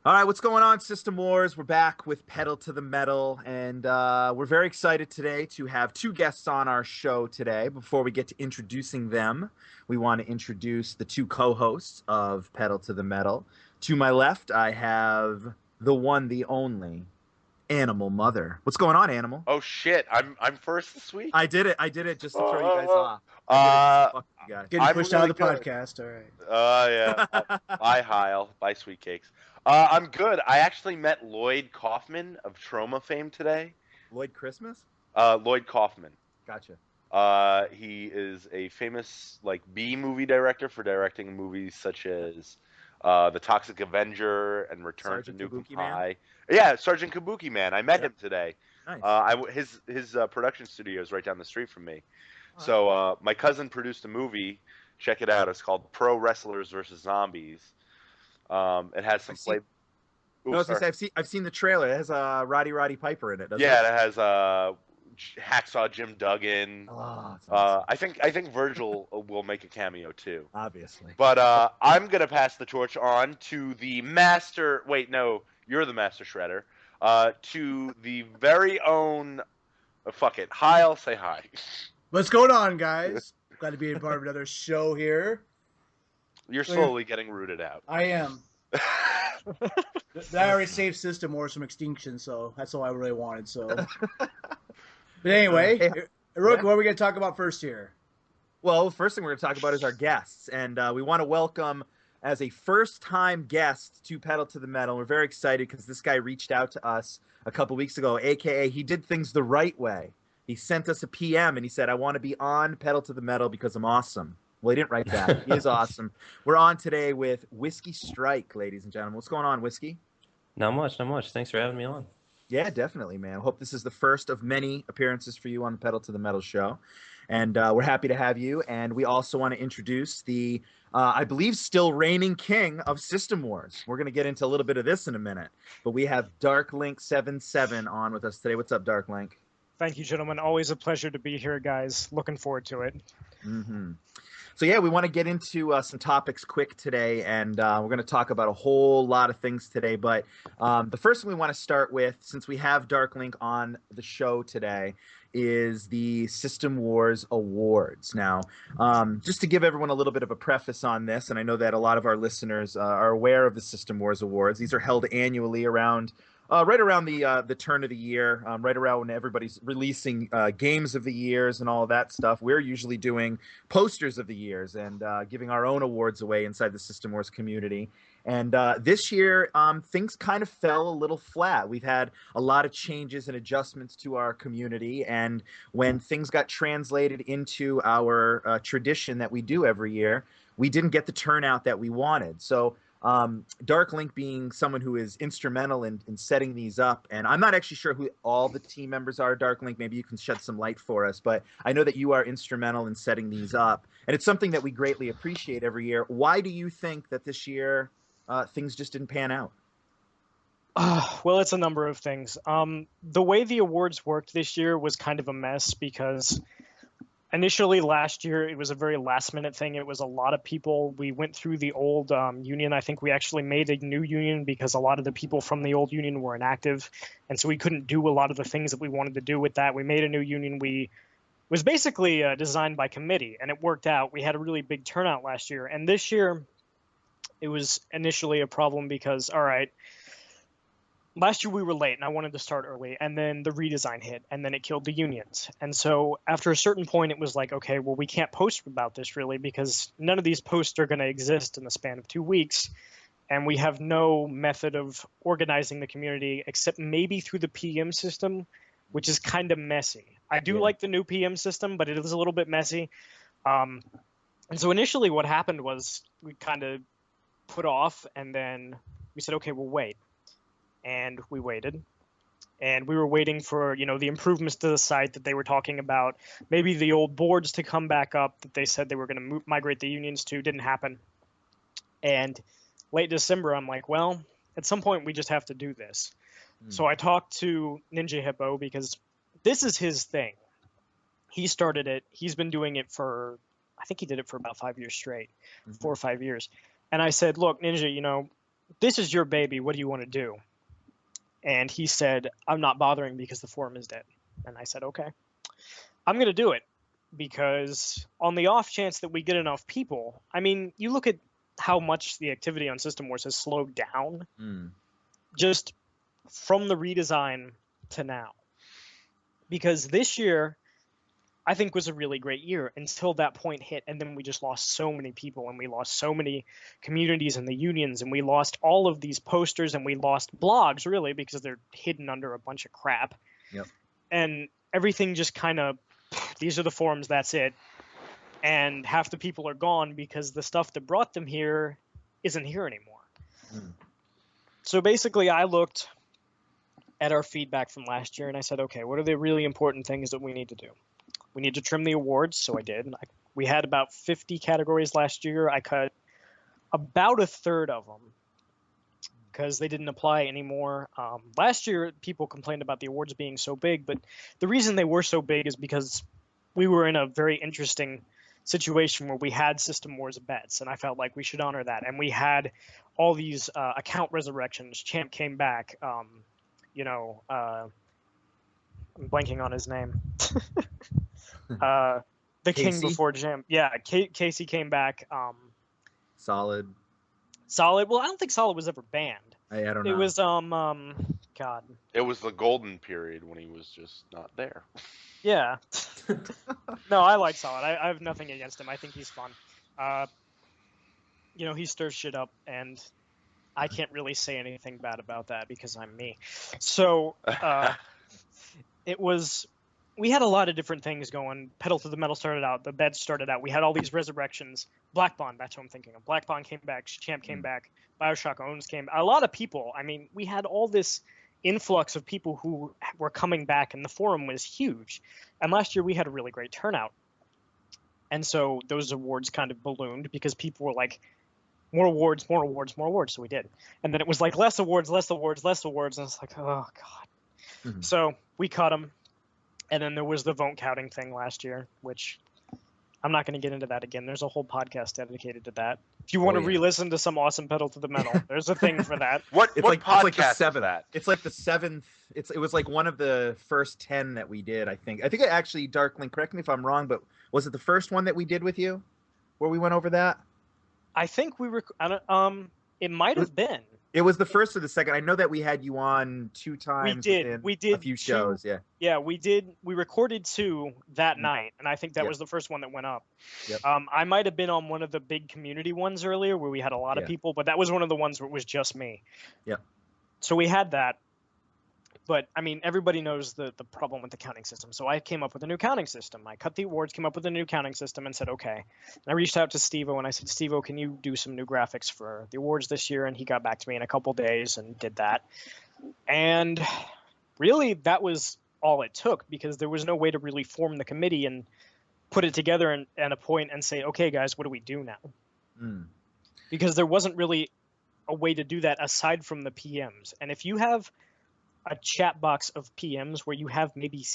All right, what's going on, System Wars? We're back with Pedal to the Metal, and we're very excited today to have two guests on our show today. Before we get to introducing them, we want to introduce the two co-hosts of Pedal to the Metal. To my left, I have the one, the only, Animal Mother. What's going on, Animal? Oh shit! I'm first this week. I did it. I did it just to throw you guys off. I did it just Uh, to fuck you guys. Getting I'm pushed out really of the good. podcast. All right. Yeah. Bye, Heil. Bye, sweet cakes. I'm good. I actually met Lloyd Kaufman of Trauma fame today. Lloyd Christmas? Lloyd Kaufman. Gotcha. He is a famous B movie director for directing movies such as The Toxic Avenger and Return Sergeant to Nukem Kabuki Man? High. Yeah, Sergeant Kabuki Man. I met Yep. him today. Nice. His production studio is right down the street from me. Oh, So my cousin produced a movie. Check it out. It's called Pro Wrestlers versus Zombies. It has some I've seen- play. No, I was gonna say, I've seen the trailer. It has Roddy Piper in it, doesn't Yeah, it? it has Hacksaw Jim Duggan. Oh, that's awesome. I think Virgil will make a cameo too. Obviously. But I'm gonna pass the torch on to the master. Wait, no, you're the master shredder. To the very own. Fuck it. Hi, I'll say hi. What's going on, guys? Glad to be a part of another show here. You're slowly getting rooted out. I am. I already saved System Wars from extinction, so that's all I really wanted. So, but anyway, Hey, Rook, yeah. what are we gonna talk about first here? Well, first thing we're going to talk about is our guests, and we want to welcome as a first-time guest to Pedal to the Metal. We're very excited because this guy reached out to us a couple weeks ago, aka he did things the right way. He sent us a PM and he said, "I want to be on Pedal to the Metal because I'm awesome." Well, he didn't write that. He is awesome. We're on today with Whiskeystrike, ladies and gentlemen. What's going on, Whiskey? Not much, not much. Thanks for having me on. Yeah, definitely, man. I hope this is the first of many appearances for you on the Pedal to the Metal show. And we're happy to have you. And we also want to introduce the, I believe, still reigning king of System Wars. We're going to get into a little bit of this in a minute. But we have Darklink77 on with us today. What's up, Darklink? Thank you, gentlemen. Always a pleasure to be here, guys. Looking forward to it. Mm-hmm. So yeah, we want to get into some topics quick today, and we're going to talk about a whole lot of things today. But the first thing we want to start with, since we have Darklink on the show today, is the System Wars Awards. Now, just to give everyone a little bit of a preface on this, and I know that a lot of our listeners are aware of the System Wars Awards. These are held annually around right around the turn of the year, right around when everybody's releasing games of the years and all of that stuff. We're usually doing posters of the years and giving our own awards away inside the System Wars community. And this year, things kind of fell a little flat. We've had a lot of changes and adjustments to our community. And when things got translated into our tradition that we do every year, we didn't get the turnout that we wanted. So Darklink being someone who is instrumental in setting these up, and I'm not actually sure who all the team members are, Darklink, maybe you can shed some light for us, but I know that you are instrumental in setting these up, and it's something that we greatly appreciate every year. Why do you think that this year things just didn't pan out? Well, it's a number of things. The way the awards worked this year was kind of a mess because initially last year it was a very last minute thing. It was a lot of people. We went through the old union. I think we actually made a new union because a lot of the people from the old union were inactive, and so we couldn't do a lot of the things that we wanted to do with that. We made a new union. It was basically designed by committee, and it worked out. We had a really big turnout last year, and this year it was initially a problem because, all right, last year we were late and I wanted to start early, and then the redesign hit and then it killed the unions. And so after a certain point it was like, okay, well, we can't post about this really because none of these posts are going to exist in the span of 2 weeks, and we have no method of organizing the community except maybe through the PM system, which is kind of messy. I do like the new PM system, but it is a little bit messy. And so initially what happened was we kind of put off, and then we said, okay, we'll wait. And we waited, and we were waiting for, the improvements to the site that they were talking about, maybe the old boards to come back up that they said they were going to migrate the unions to. Didn't happen. And late December, I'm like, well, at some point we just have to do this. So I talked to Ninja Hippo because this is his thing. He started it. He's been doing it for, I think he did it for about 5 years straight, 4 or 5 years. And I said, look, Ninja, this is your baby. What do you want to do? And he said, I'm not bothering because the forum is dead. And I said, okay, I'm going to do it because on the off chance that we get enough people, I mean, you look at how much the activity on System Wars has slowed down just from the redesign to now. Because this year, I think, was a really great year until that point hit, and then we just lost so many people, and we lost so many communities and the unions, and we lost all of these posters, and we lost blogs, really, because they're hidden under a bunch of crap. Yep. And everything just kind of, these are the forums, that's it. And half the people are gone because the stuff that brought them here isn't here anymore. So basically, I looked at our feedback from last year, and I said, okay, what are the really important things that we need to do? We need to trim the awards, so I did. We had about 50 categories last year. I cut about a third of them because they didn't apply anymore. Last year, people complained about the awards being so big, but the reason they were so big is because we were in a very interesting situation where we had System Wars bets, and I felt like we should honor that. And we had all these account resurrections. Champ came back. I'm blanking on his name. The Casey? king before Jim. Yeah, Casey came back. Solid. Well, I don't think Solid was ever banned. I don't know. It was God. It was the golden period when he was just not there. Yeah. No, I like Solid. I have nothing against him. I think he's fun. He stirs shit up, and I can't really say anything bad about that because I'm me. So we had a lot of different things going. Pedal to the Metal started out. The beds started out. We had all these resurrections. Black Bond, that's what I'm thinking of. Black Bond came back. Champ came back. Bioshock Owns came. A lot of people. I mean, we had all this influx of people who were coming back, and the forum was huge. And last year we had a really great turnout. And so those awards kind of ballooned because people were like, more awards, more awards, more awards. So we did. And then it was like less awards, less awards, less awards. And it's like, oh, God. So we cut them. And then there was the vote counting thing last year, which I'm not going to get into that again. There's a whole podcast dedicated to that. If you want to re-listen to some awesome Pedal to the Metal, there's a thing for that. What podcast it's like the seventh. is that? It's like the seventh. It was like one of the first 10 that we did. I think it actually, Darklink, correct me if I'm wrong, but was it the first one that we did with you, where we went over that? I think it might have been. It was the first or the second. I know that we had you on 2 times. We did a few shows. Yeah. Yeah, we did. We recorded 2 that night, and I think that was the first one that went up. Yep. I might have been on one of the big community ones earlier where we had a lot of people, but that was one of the ones where it was just me. Yep. So we had that. But, I mean, everybody knows the problem with the counting system. So I came up with a new counting system. I cut the awards, came up with a new counting system, and said, okay. And I reached out to Steve-O, and I said, Steve-O, can you do some new graphics for the awards this year? And he got back to me in a couple days and did that. And really, that was all it took, because there was no way to really form the committee and put it together and appoint and say, okay, guys, what do we do now? Because there wasn't really a way to do that aside from the PMs. And if you have a chat box of PMs where you have maybe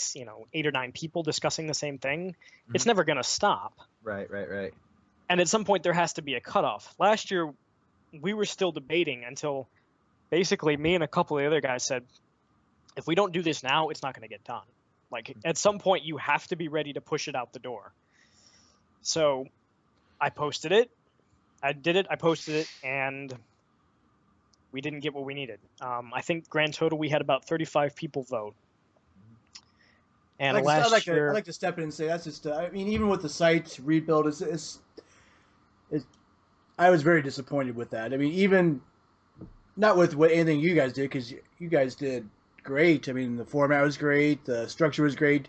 8 or 9 people discussing the same thing, it's never going to stop. Right. And at some point there has to be a cutoff. Last year we were still debating until basically me and a couple of the other guys said, if we don't do this now, it's not going to get done. Like, at some point you have to be ready to push it out the door. So I posted it. I posted it, and we didn't get what we needed. I think grand total we had about 35 people vote. And I'd last year, I'd like to step in and say that's just. I mean, even with the site rebuild, I was very disappointed with that. I mean, even not with anything you guys did, because you guys did great. I mean, the format was great, the structure was great.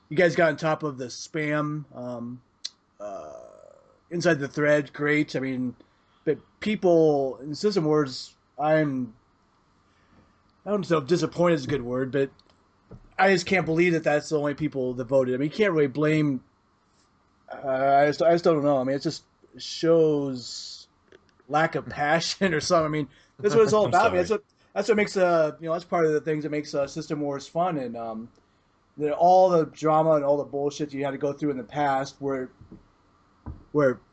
You guys got on top of the spam inside the thread, great. I mean, but people in System Wars, I don't know if disappointed is a good word, but I just can't believe that that's the only people that voted. I mean, you can't really blame. I just don't know. I mean, it just shows lack of passion or something. I mean, that's what it's all about. I mean, that's what makes that's part of the things that makes System Wars fun, and all the drama and all the bullshit you had to go through in the past, where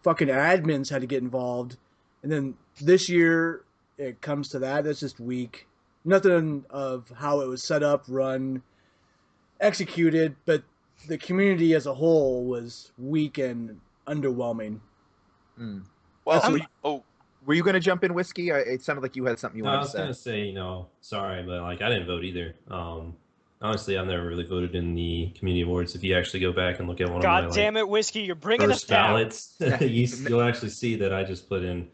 fucking admins had to get involved, and then this year it comes to that. That's just weak. Nothing of how it was set up, run, executed, but the community as a whole was weak and underwhelming. Mm. Well, So oh, were you going to jump in, Whiskey? It sounded like you had something you No, I wanted was to say. gonna say, sorry, but like I didn't vote either. Honestly, I've never really voted in the community awards. If you actually go back and look at one God of my damn it, Whiskey, you're bringing us first down. ballots, you'll actually see that I just put in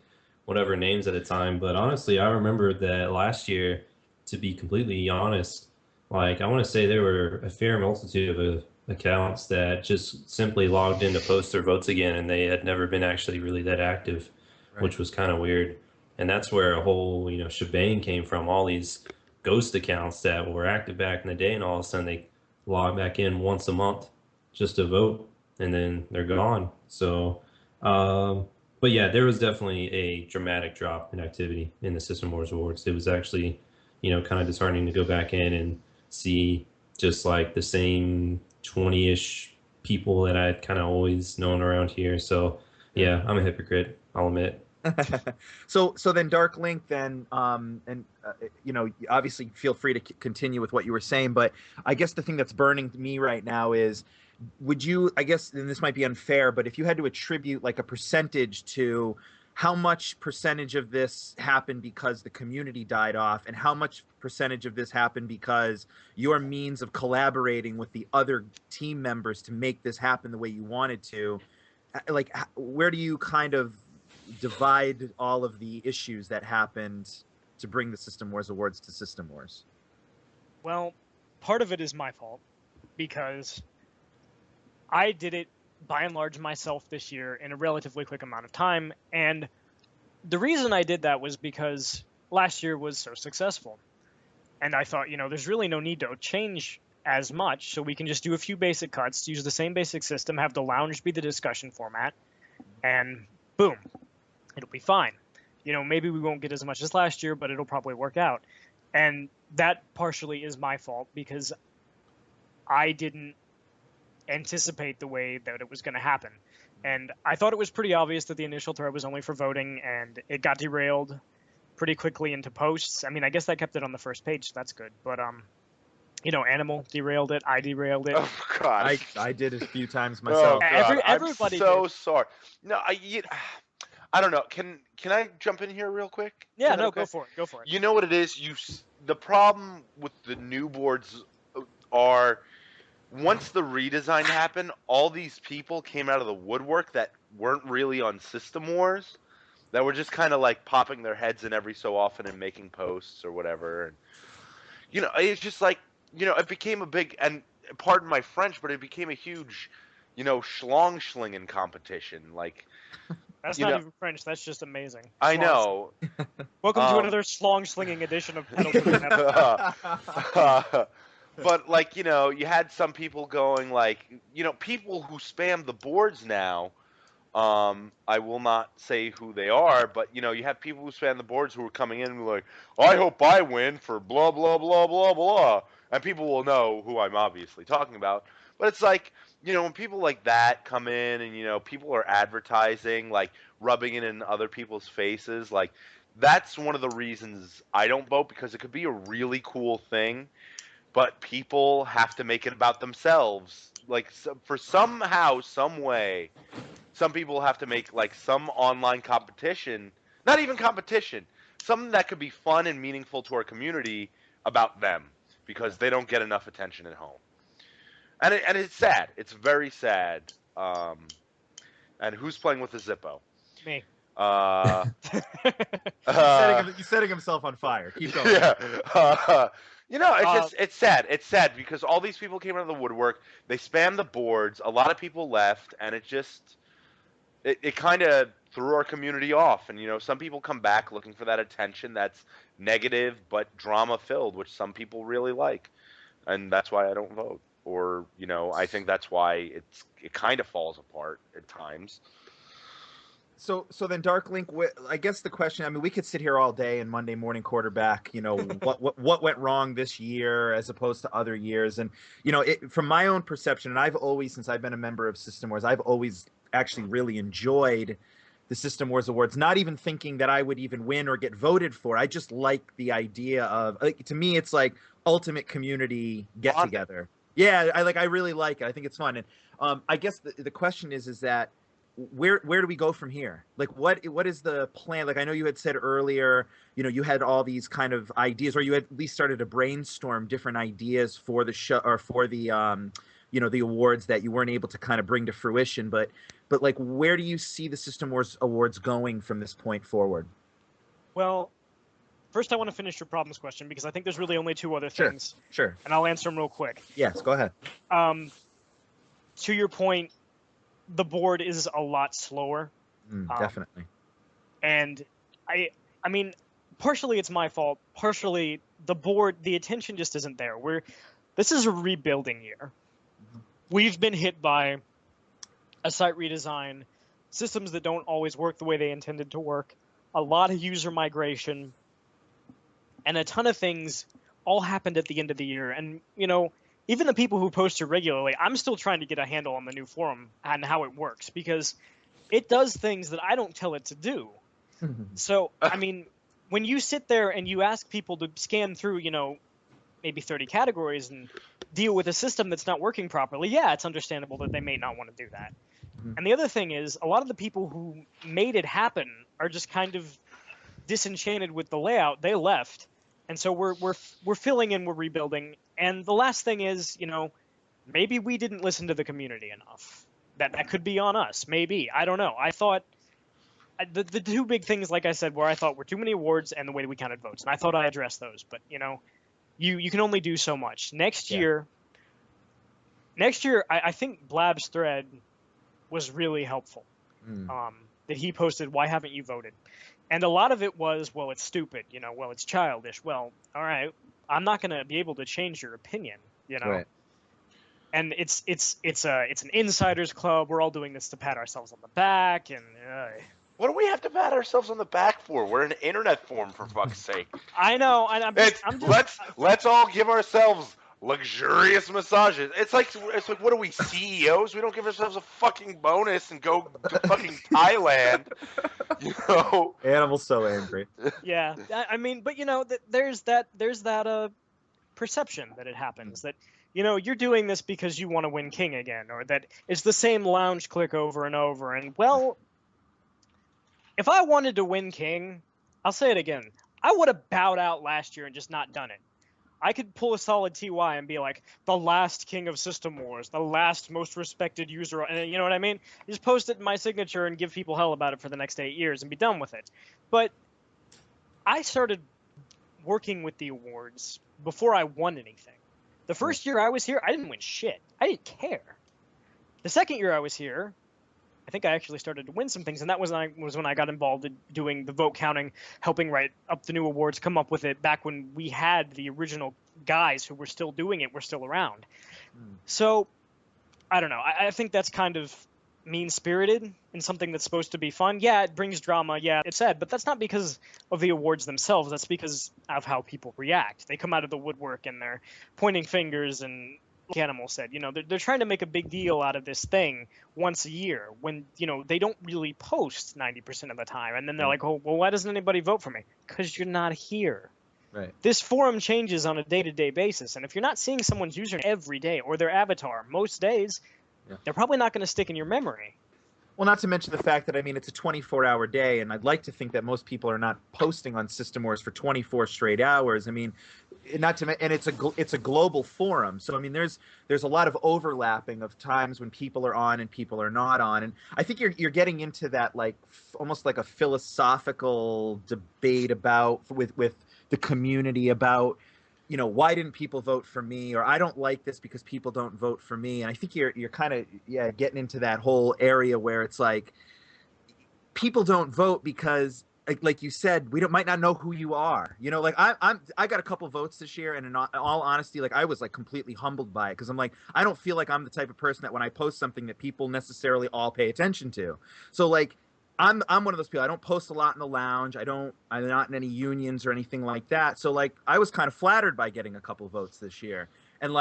whatever names at a time. But honestly, I remember that last year, to be completely honest, like I want to say there were a fair multitude of accounts that just simply logged in to post their votes again, and they had never been actually really that active, which was kind of weird. And that's where a whole, shebang came from. All these ghost accounts that were active back in the day, and all of a sudden they log back in once a month just to vote, and then they're gone. So, but yeah, there was definitely a dramatic drop in activity in the System Wars Awards. It was actually, kind of disheartening to go back in and see just like the same 20-ish people that I'd kind of always known around here. So, yeah, I'm a hypocrite, I'll admit. So then Darklink then obviously feel free to continue with what you were saying, but I guess the thing that's burning me right now is, would you, I guess, and this might be unfair, but if you had to attribute like a percentage to how much percentage of this happened because the community died off, and how much percentage of this happened because your means of collaborating with the other team members to make this happen the way you wanted to, like, where do you kind of divide all of the issues that happened to bring the System Wars Awards to System Wars? Well, part of it is my fault because I did it by and large myself this year in a relatively quick amount of time, and the reason I did that was because last year was so successful. And I thought, there's really no need to change as much, so we can just do a few basic cuts, use the same basic system, have the lounge be the discussion format, and boom, it'll be fine. Maybe we won't get as much as last year, but it'll probably work out. And that partially is my fault because I didn't anticipate the way that it was going to happen. And I thought it was pretty obvious that the initial thread was only for voting, and it got derailed pretty quickly into posts. I mean, I guess that kept it on the first page, so that's good. But, Animal derailed it. I derailed it. Oh God, I did it a few times myself. Oh, God. Everybody I'm so did. sorry. No, I don't know. Can I jump in here real quick? Yeah, no, okay? go for it. Go for it. You know what it is? The problem with the new boards are, once the redesign happened, all these people came out of the woodwork that weren't really on System Wars, that were just kind of like popping their heads in every so often and making posts or whatever. And it's just like, it became a big, and pardon my French, but it became a huge, schlong-schlinging competition. Like, that's not even French. That's just amazing. I know. Welcome to another slong-slinging edition of Pedal to the Metal. But, like, you had some people going, like, people who spam the boards now, I will not say who they are, but, you have people who spam the boards who are coming in and be like, I hope I win for blah, blah, blah, blah, blah. And people will know who I'm obviously talking about. But it's like, when people like that come in and, people are advertising, like, rubbing it in other people's faces, like, that's one of the reasons I don't vote, because it could be a really cool thing, but people have to make it about themselves. Like, for somehow, some way, some people have to make, like, some online competition, not even competition, something that could be fun and meaningful to our community about them, because they don't get enough attention at home. And it's sad. It's very sad. And who's playing with the Zippo? Me. He's setting himself on fire. Keep going. Yeah. It's sad. It's sad because all these people came out of the woodwork. They spammed the boards. A lot of people left, and it kind of threw our community off. And some people come back looking for that attention that's negative but drama filled, which some people really like, and that's why I don't vote. Or I think that's why it kind of falls apart at times. So then Darklink, I guess the question, I mean, we could sit here all day and Monday morning quarterback, what went wrong this year as opposed to other years. And, from my own perception, and I've always, since I've been a member of System Wars, I've always actually really enjoyed the System Wars Awards, not even thinking that I would even win or get voted for. I just like the idea of, like, to me, it's like ultimate community get together. Yeah, I really like it. I think it's fun. And I guess the question is that where do we go from here? Like, what is the plan? Like, I know you had said earlier, you had all these kind of ideas, or you had at least started to brainstorm different ideas for the show or for the the awards that you weren't able to kind of bring to fruition. But like, where do you see the System Wars Awards going from this point forward? Well, first I want to finish your problems question, because I think there's really only two other things. Sure. And I'll answer them real quick. Yes, go ahead. To your point, the board is a lot slower. Definitely. And I mean, partially it's my fault. Partially the board, the attention just isn't there. This is a rebuilding year. We've been hit by a site redesign, systems that don't always work the way they intended to work, a lot of user migration, and a ton of things all happened at the end of the year. And, even the people who post it regularly, I'm still trying to get a handle on the new forum and how it works, because it does things that I don't tell it to do. So, I mean, when you sit there and you ask people to scan through, maybe 30 categories and deal with a system that's not working properly, yeah, it's understandable that they may not want to do that. And the other thing is, a lot of the people who made it happen are just kind of disenchanted with the layout. They left. And so we're filling in, we're rebuilding. And the last thing is, maybe we didn't listen to the community enough. That could be on us. Maybe. I don't know. I thought the two big things, like I said, where I thought were too many awards and the way that we counted votes. And I thought I addressed those. But, you can only do so much. Next year, I think Blab's thread was really helpful. That he posted, why haven't you voted? And a lot of it was, well, it's stupid, well, it's childish. Well, all right, I'm not going to be able to change your opinion, Right. And it's an insiders club. We're all doing this to pat ourselves on the back, and what do we have to pat ourselves on the back for? We're an internet forum, for fuck's sake. I know, and I'm just let's all give ourselves luxurious massages. It's like what are we, CEOs? We don't give ourselves a fucking bonus and go to fucking Thailand. Animal's so angry. Yeah, I mean, but there's that perception that it happens, that you're doing this because you want to win king again, or that it's the same lounge click over and over. And well, if I wanted to win king, I'll say it again, I would have bowed out last year and just not done it. I could pull a solid TY and be like, the last king of System Wars, the last most respected user, and you know what I mean? Just post it in my signature and give people hell about it for the next 8 years and be done with it. But I started working with the awards before I won anything. The first year I was here, I didn't win shit. I didn't care. The second year I was here, I think I actually started to win some things, and that was when I got involved in doing the vote counting, helping write up the new awards, come up with it back when we had the original guys who were still doing it, were still around. So, I don't know. I think that's kind of mean-spirited and something that's supposed to be fun. Yeah, it brings drama. Yeah, it's sad, but that's not because of the awards themselves. That's because of how people react. They come out of the woodwork and they're pointing fingers, and like Animal said, they're trying to make a big deal out of this thing once a year when, they don't really post 90% of the time. And then they're like, oh, well, why doesn't anybody vote for me? Because you're not here. Right. This forum changes on a day-to-day basis. And if you're not seeing someone's username every day or their avatar most days, they're probably not going to stick in your memory. Well, not to mention the fact that, it's a 24-hour day, and I'd like to think that most people are not posting on System Wars for 24 straight hours. And it's a global forum, so there's a lot of overlapping of times when people are on and people are not on, and I think you're getting into that almost like a philosophical debate with the community about, why didn't people vote for me, or I don't like this because people don't vote for me. And I think you're kind of getting into that whole area where it's like people don't vote because, like you said, might not know who you are. I got a couple votes this year, and in all honesty, I was completely humbled by it, because I'm like, I don't feel like I'm the type of person that when I post something that people necessarily all pay attention to. So I'm one of those people. I don't post a lot in the lounge. I'm not in any unions or anything like that. So I was kind of flattered by getting a couple votes this year. And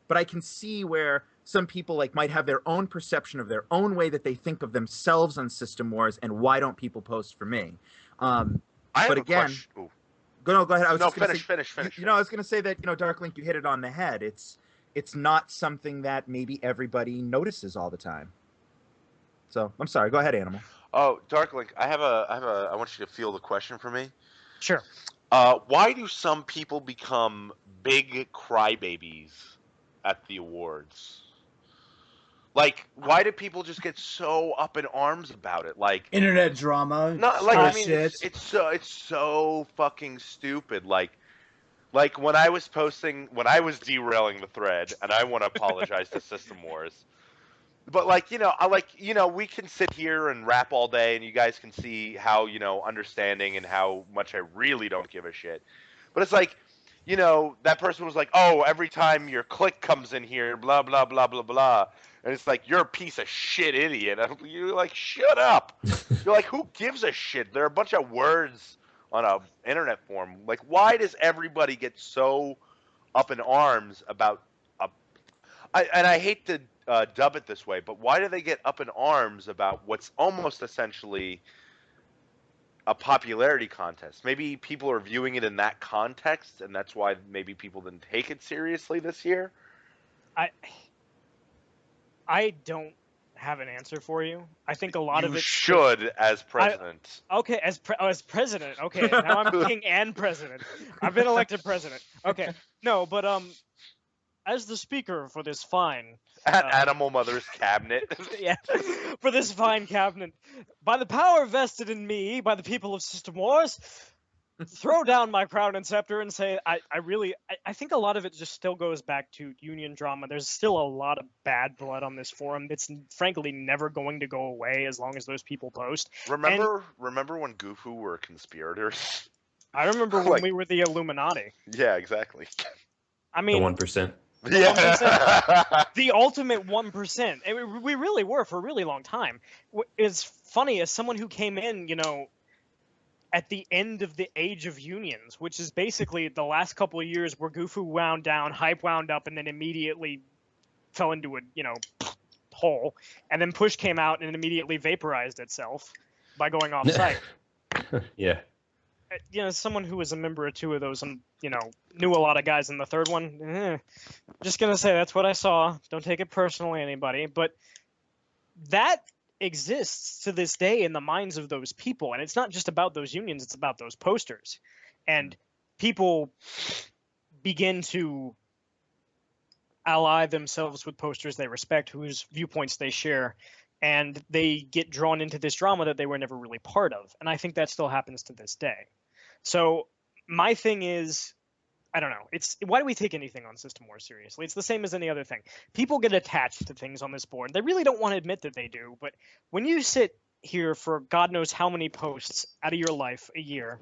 but I can see where some people like might have their own perception of their own way that they think of themselves on System Wars, and why don't people post for me? I have but a again, question. Ooh. go ahead. I was No, just gonna finish. I was going to say that Darklink, you hit it on the head. It's not something that maybe everybody notices all the time. So I'm sorry. Go ahead, Animal. Oh, Darklink, I want you to feel the question for me. Sure. Why do some people become big crybabies at the awards? Like, why do people just get so up in arms about it? Like, Internet drama. no, like I mean, shit. it's so fucking stupid. Like when I was derailing the thread, and I want to apologize to System Wars. But we can sit here and rap all day, and you guys can see how understanding and how much I really don't give a shit. But it's like, that person was like, oh, every time your click comes in here, blah blah blah blah blah, and it's like, you're a piece of shit idiot. You're like, shut up. You're like, who gives a shit? There are a bunch of words on a internet forum. Like, why does everybody get so up in arms about and I hate to dub it this way, but why do they get up in arms about what's almost essentially a popularity contest? Maybe people are viewing it in that context, and that's why maybe people didn't take it seriously this year. I don't have an answer for you. I think a lot of it should as president. As president. Okay, now I'm king and president. I've been elected president. Okay, no, but as the speaker for this fine Animal Mother's cabinet. Yeah, for this fine cabinet, by the power vested in me by the people of System Wars, throw down my crown and scepter and say, I think a lot of it just still goes back to union drama. There's still a lot of bad blood on this forum. It's frankly never going to go away as long as those people post. Remember when Goofoo were conspirators? I remember when we were the Illuminati. Yeah, exactly. I mean, the 1%. Yeah. The ultimate 1%. We really were for a really long time. It's funny, as someone who came in, at the end of the age of unions, which is basically the last couple of years where Goofoo wound down, Hype wound up, and then immediately fell into a, hole. And then Push came out and immediately vaporized itself by going off site. Yeah. Someone who was a member of two of those and, knew a lot of guys in the third one, just going to say that's what I saw. Don't take it personally, anybody. But that exists to this day in the minds of those people. And it's not just about those unions, it's about those posters. And people begin to ally themselves with posters they respect, whose viewpoints they share. And they get drawn into this drama that they were never really part of. And I think that still happens to this day. So my thing is, I don't know. Why do we take anything on System Wars seriously? It's the same as any other thing. People get attached to things on this board. They really don't want to admit that they do. But when you sit here for God knows how many posts out of your life a year,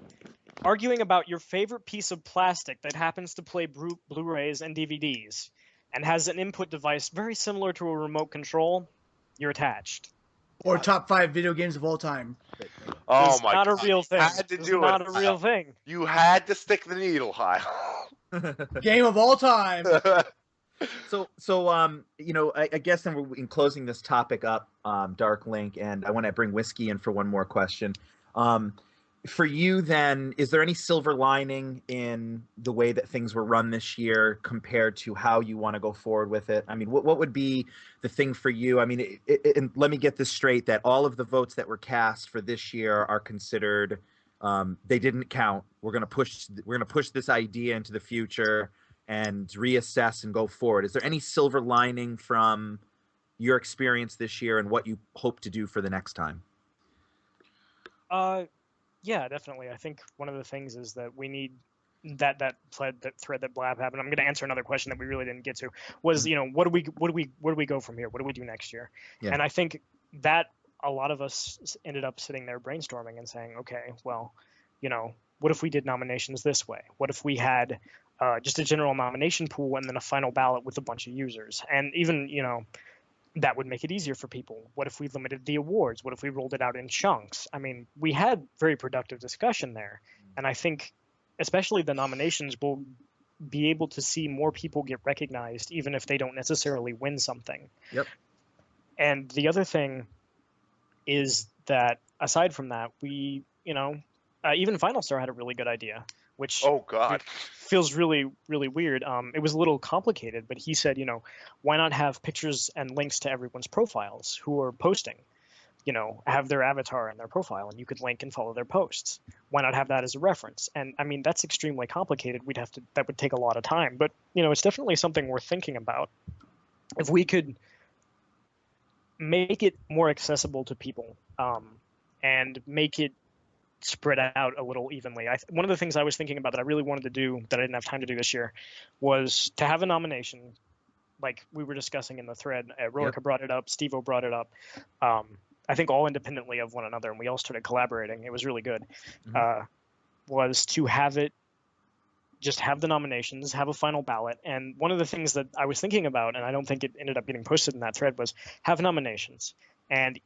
arguing about your favorite piece of plastic that happens to play Blu-rays and DVDs and has an input device very similar to a remote control, you're attached. Or top 5 video games of all time. Oh my God. Not a real thing. It's not a real thing. You had to stick the needle high. Game of all time. So I guess then we're in closing this topic up, Darklink, and I want to bring Whiskey in for one more question. For you then, is there any silver lining in the way that things were run this year compared to how you want to go forward with it? I mean, what would be the thing for you? I mean, and let me get this straight, that all of the votes that were cast for this year are considered, they didn't count. We're going to push this idea into the future and reassess and go forward. Is there any silver lining from your experience this year and what you hope to do for the next time? Yeah, definitely. I think one of the things is that we need that thread that Blab happened. I'm going to answer another question that we really didn't get to. Was where do we go from here? What do we do next year? Yeah. And I think that a lot of us ended up sitting there brainstorming and saying, okay, well, what if we did nominations this way? What if we had just a general nomination pool and then a final ballot with a bunch of users? And even that would make it easier for people. What if we limited the awards? What if we rolled it out in chunks? I mean, we had very productive discussion there. And I think especially the nominations will be able to see more people get recognized, even if they don't necessarily win something. Yep. And the other thing is that aside from that, we, even Final Star had a really good idea, which Oh God. feels really, really weird. It was a little complicated, but he said, why not have pictures and links to everyone's profiles who are posting? Have their avatar and their profile, and you could link and follow their posts. Why not have that as a reference? And I mean, that's extremely complicated. That would take a lot of time, but it's definitely something worth thinking about. If we could make it more accessible to people, and make it spread out a little evenly. One of the things I was thinking about that I really wanted to do that I didn't have time to do this year was to have a nomination, like we were discussing in the thread. Rorica brought it up, Steve-O brought it up. I think all independently of one another, and we all started collaborating. It was really good. Was to have it, just have the nominations, have a final ballot. And one of the things that I was thinking about, and I don't think it ended up getting posted in that thread, was have nominations. And,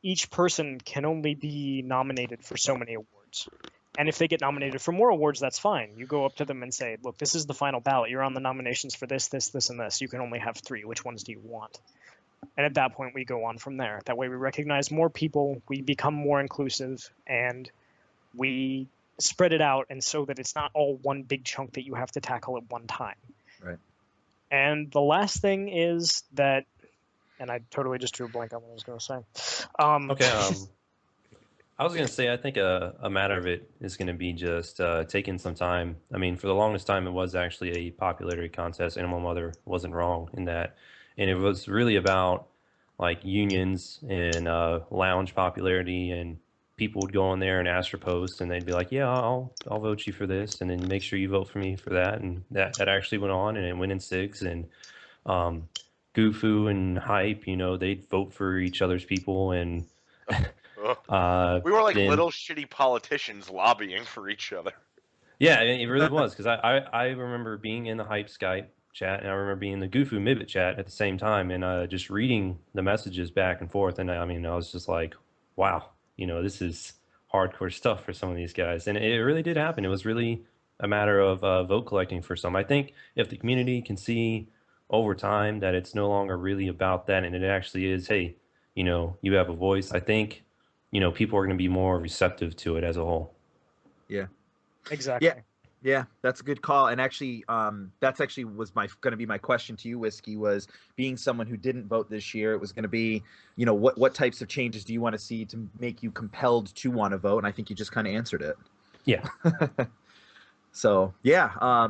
each person can only be nominated for so many awards. And if they get nominated for more awards, that's fine. You go up to them and say, look, this is the final ballot. You're on the nominations for this, this, this, and this. You can only have 3. Which ones do you want? And at that point, we go on from there. That way we recognize more people, we become more inclusive, and we spread it out, and so that it's not all one big chunk that you have to tackle at one time. Right. And the last thing is that, and I totally just drew a blank on what I was going to say. Okay. I was going to say, I think a matter of it is going to be just taking some time. I mean, for the longest time, it was actually a popularity contest. Animal Mother wasn't wrong in that. And it was really about like unions and lounge popularity, and people would go on there and ask for posts, and they'd be like, yeah, I'll vote you for this, and then make sure you vote for me for that. And that actually went on, and it went in 6. And Goofoo and Hype, they'd vote for each other's people, and we were like little shitty politicians lobbying for each other. Yeah, it really was, because I remember being in the Hype Skype chat, and I remember being in the Goofoo Mibbit chat at the same time, and just reading the messages back and forth. And I mean, I was just like, wow, this is hardcore stuff for some of these guys. And it really did happen. It was really a matter of vote collecting for some. I think if the community can see over time that it's no longer really about that, and it actually is, hey, you have a voice, I think, people are going to be more receptive to it as a whole. Yeah. Exactly. Yeah, that's a good call. And actually, that's actually was going to be my question to you, Whiskey, was being someone who didn't vote this year. It was going to be, what types of changes do you want to see to make you compelled to want to vote? And I think you just kind of answered it. Yeah. So, yeah.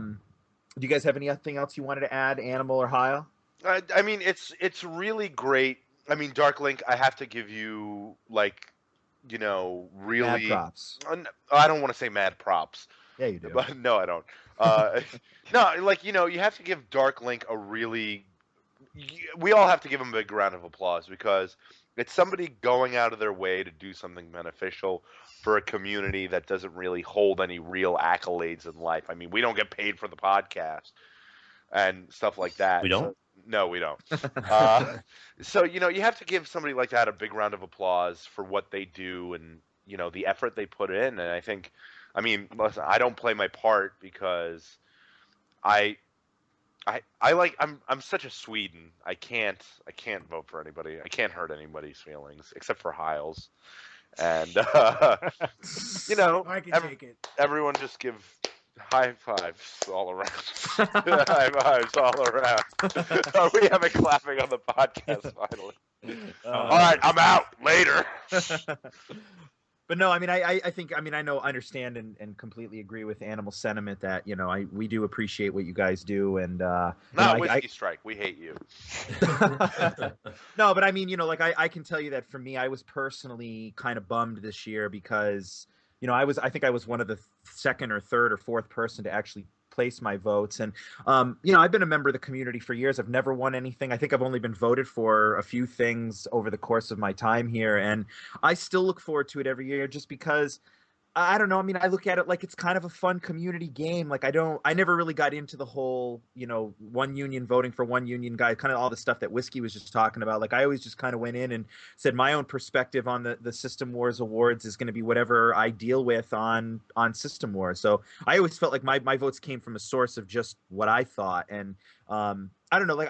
Do you guys have anything else you wanted to add, Animal or Hyle? I mean, it's really great. I mean, Darklink, I have to give you, like, really... Mad props. I don't want to say mad props. Yeah, you do. But no, I don't. No, like, you have to give Darklink a really... We all have to give him a big round of applause, because it's somebody going out of their way to do something beneficial for a community that doesn't really hold any real accolades in life. I mean, we don't get paid for the podcast and stuff like that. We don't? So, no, we don't. So, you have to give somebody like that a big round of applause for what they do and, the effort they put in. And I think, I mean, listen, I don't play my part because I'm such a Sweden. I can't vote for anybody. I can't hurt anybody's feelings except for Hyle's. And, I can take it. Everyone just give high fives all around. High fives all around. Are we having clapping on the podcast finally? All right, I'm out. Later. But no, I mean, I think, I understand and completely agree with Animal sentiment that, we do appreciate what you guys do. And, not Whiskeystrike. We hate you. No, but I mean, I can tell you that for me, I was personally kind of bummed this year because, I think I was one of the second or third or fourth person to actually place my votes. And, I've been a member of the community for years. I've never won anything. I think I've only been voted for a few things over the course of my time here. And I still look forward to it every year just because I don't know. I mean, I look at it like it's kind of a fun community game. Like I never really got into the whole, one union voting for one union guy, kind of all the stuff that Whiskey was just talking about. Like I always just kind of went in and said my own perspective on the System Wars awards is going to be whatever I deal with on System Wars. So I always felt like my votes came from a source of just what I thought. And I don't know, like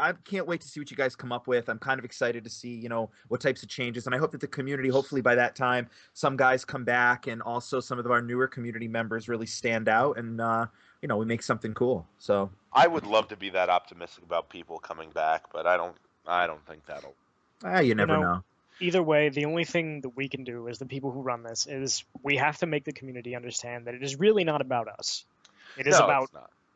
I can't wait to see what you guys come up with. I'm kind of excited to see, what types of changes. And I hope that the community, hopefully by that time, some guys come back and also some of our newer community members really stand out and, we make something cool. So I would love to be that optimistic about people coming back, but I don't think that'll. You never know. Either way, the only thing that we can do as the people who run this is we have to make the community understand that it is really not about us. It is about.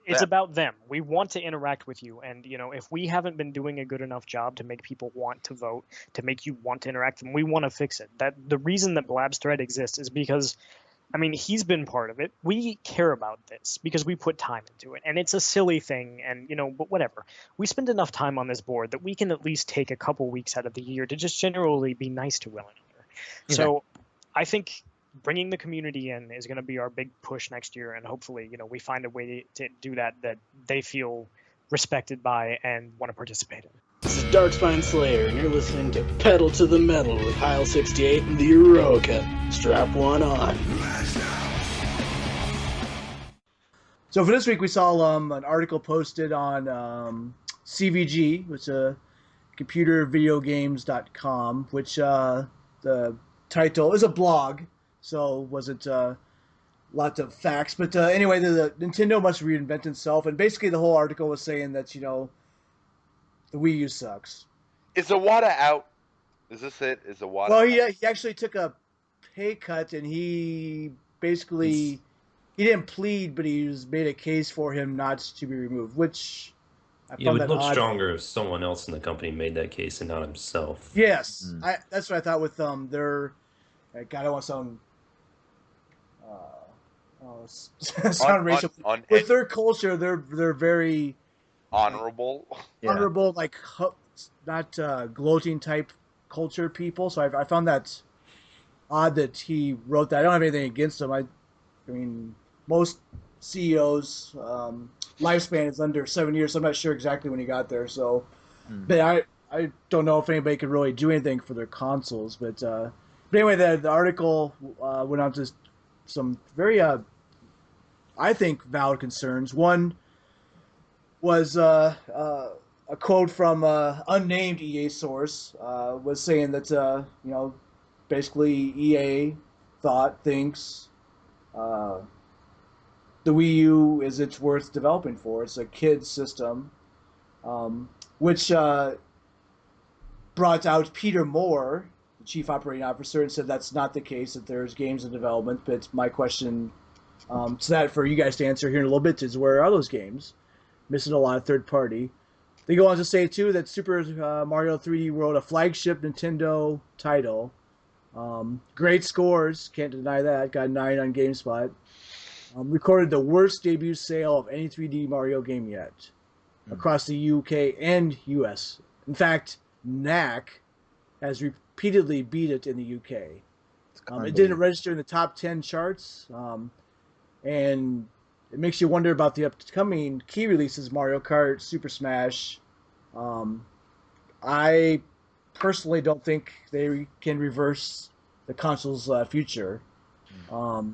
It's about them. We want to interact with you, and if we haven't been doing a good enough job to make people want to vote, to make you want to interact, and we want to fix it. That the reason that Blab's thread exists is because, he's been part of it. We care about this because we put time into it, and it's a silly thing, and but whatever. We spend enough time on this board that we can at least take a couple weeks out of the year to just generally be nice to one another. Okay. So, I think bringing the community in is going to be our big push next year, and hopefully, we find a way to do that they feel respected by and want to participate in. This is Darkspine Slayer, and you're listening to Pedal to the Metal with Heil68 and the Eroica. Strap one on. So for this week, we saw an article posted on CVG, which is computervideogames.com, which the title is a blog. So wasn't lots of facts, but anyway, the Nintendo must reinvent itself, and basically the whole article was saying that the Wii U sucks. Is Iwata out? Is this it? Is Iwata? Well, he actually took a pay cut, and he basically he didn't plead, but he made a case for him not to be removed, which it would look stronger if someone else in the company made that case and not himself. Yes, that's what I thought with their. God, I don't want to sound racial. With their culture, they're very honorable, like not gloating type culture people. So I found that odd that he wrote that. I don't have anything against him. I mean, most CEOs' lifespan is under 7 years. So I'm not sure exactly when he got there. So, but I don't know if anybody could really do anything for their consoles. But anyway, the article went on to some very, I think, valid concerns. One was a quote from unnamed EA source was saying that basically EA thinks the Wii U is it's worth developing for. It's a kid's system, which brought out Peter Moore, the chief operating officer, and said that's not the case, that there's games in development. But my question to that for you guys to answer here in a little bit is, where are those games? Missing a lot of third party. They go on to say too that Super Mario 3D World, a flagship Nintendo title, great scores, can't deny that, got 9 on GameSpot, recorded the worst debut sale of any 3D Mario game yet across the UK and US. In fact, NAC has repeatedly beat it in the UK. It didn't register in the top 10 charts, and it makes you wonder about the upcoming key releases, Mario Kart, Super Smash. I personally don't think they can reverse the console's future. A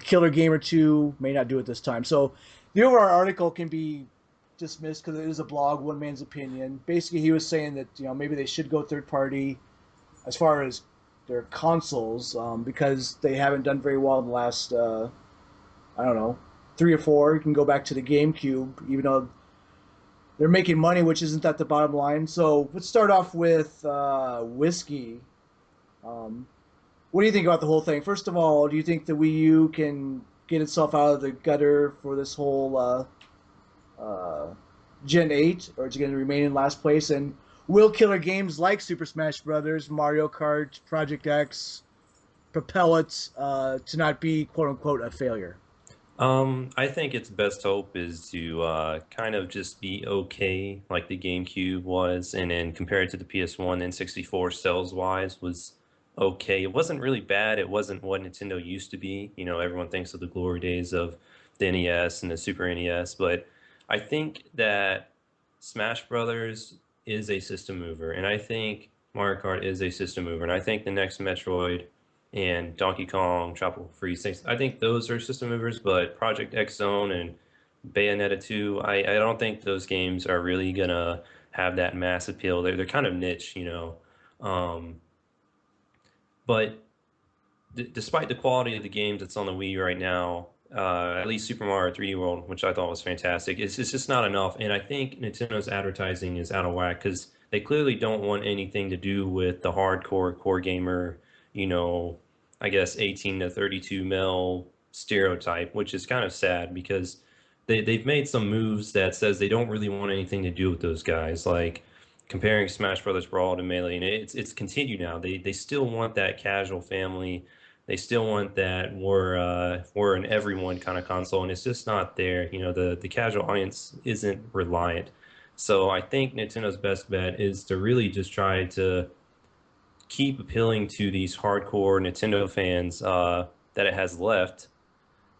killer game or two may not do it this time. So the overall article can be dismissed because it is a blog, one man's opinion. Basically, he was saying that maybe they should go third party as far as their consoles, because they haven't done very well in the last, 3 or 4. You can go back to the GameCube, even though they're making money, which isn't at the bottom line. So let's start off with Whiskey. What do you think about the whole thing? First of all, do you think the Wii U can get itself out of the gutter for this whole Gen 8, or is it going to remain in last place? And will killer games like Super Smash Brothers, Mario Kart, Project X propel it to not be quote-unquote a failure? I think its best hope is to kind of just be okay like the GameCube was, and then compared to the PS1, N64 sales-wise was okay. It wasn't really bad. It wasn't what Nintendo used to be. Everyone thinks of the glory days of the NES and the Super NES, but I think that Smash Brothers is a system mover, and I think Mario Kart is a system mover, and I think the next Metroid and Donkey Kong, Tropical Freeze, I think those are system movers, but Project X Zone and Bayonetta 2, I don't think those games are really gonna have that mass appeal. They're kind of niche. Um, but despite the quality of the games that's on the Wii right now, at least Super Mario 3D World, which I thought was fantastic, it's just not enough. And I think Nintendo's advertising is out of whack because they clearly don't want anything to do with the hardcore core gamer, you know, I guess 18 to 32 mil stereotype, which is kind of sad because they've made some moves that says they don't really want anything to do with those guys, like comparing Smash Brothers Brawl to Melee, and it's continued now. They still want that casual family. They still want that we're an everyone kind of console, and it's just not there. The casual audience isn't reliant. So I think Nintendo's best bet is to really just try to keep appealing to these hardcore Nintendo fans that it has left,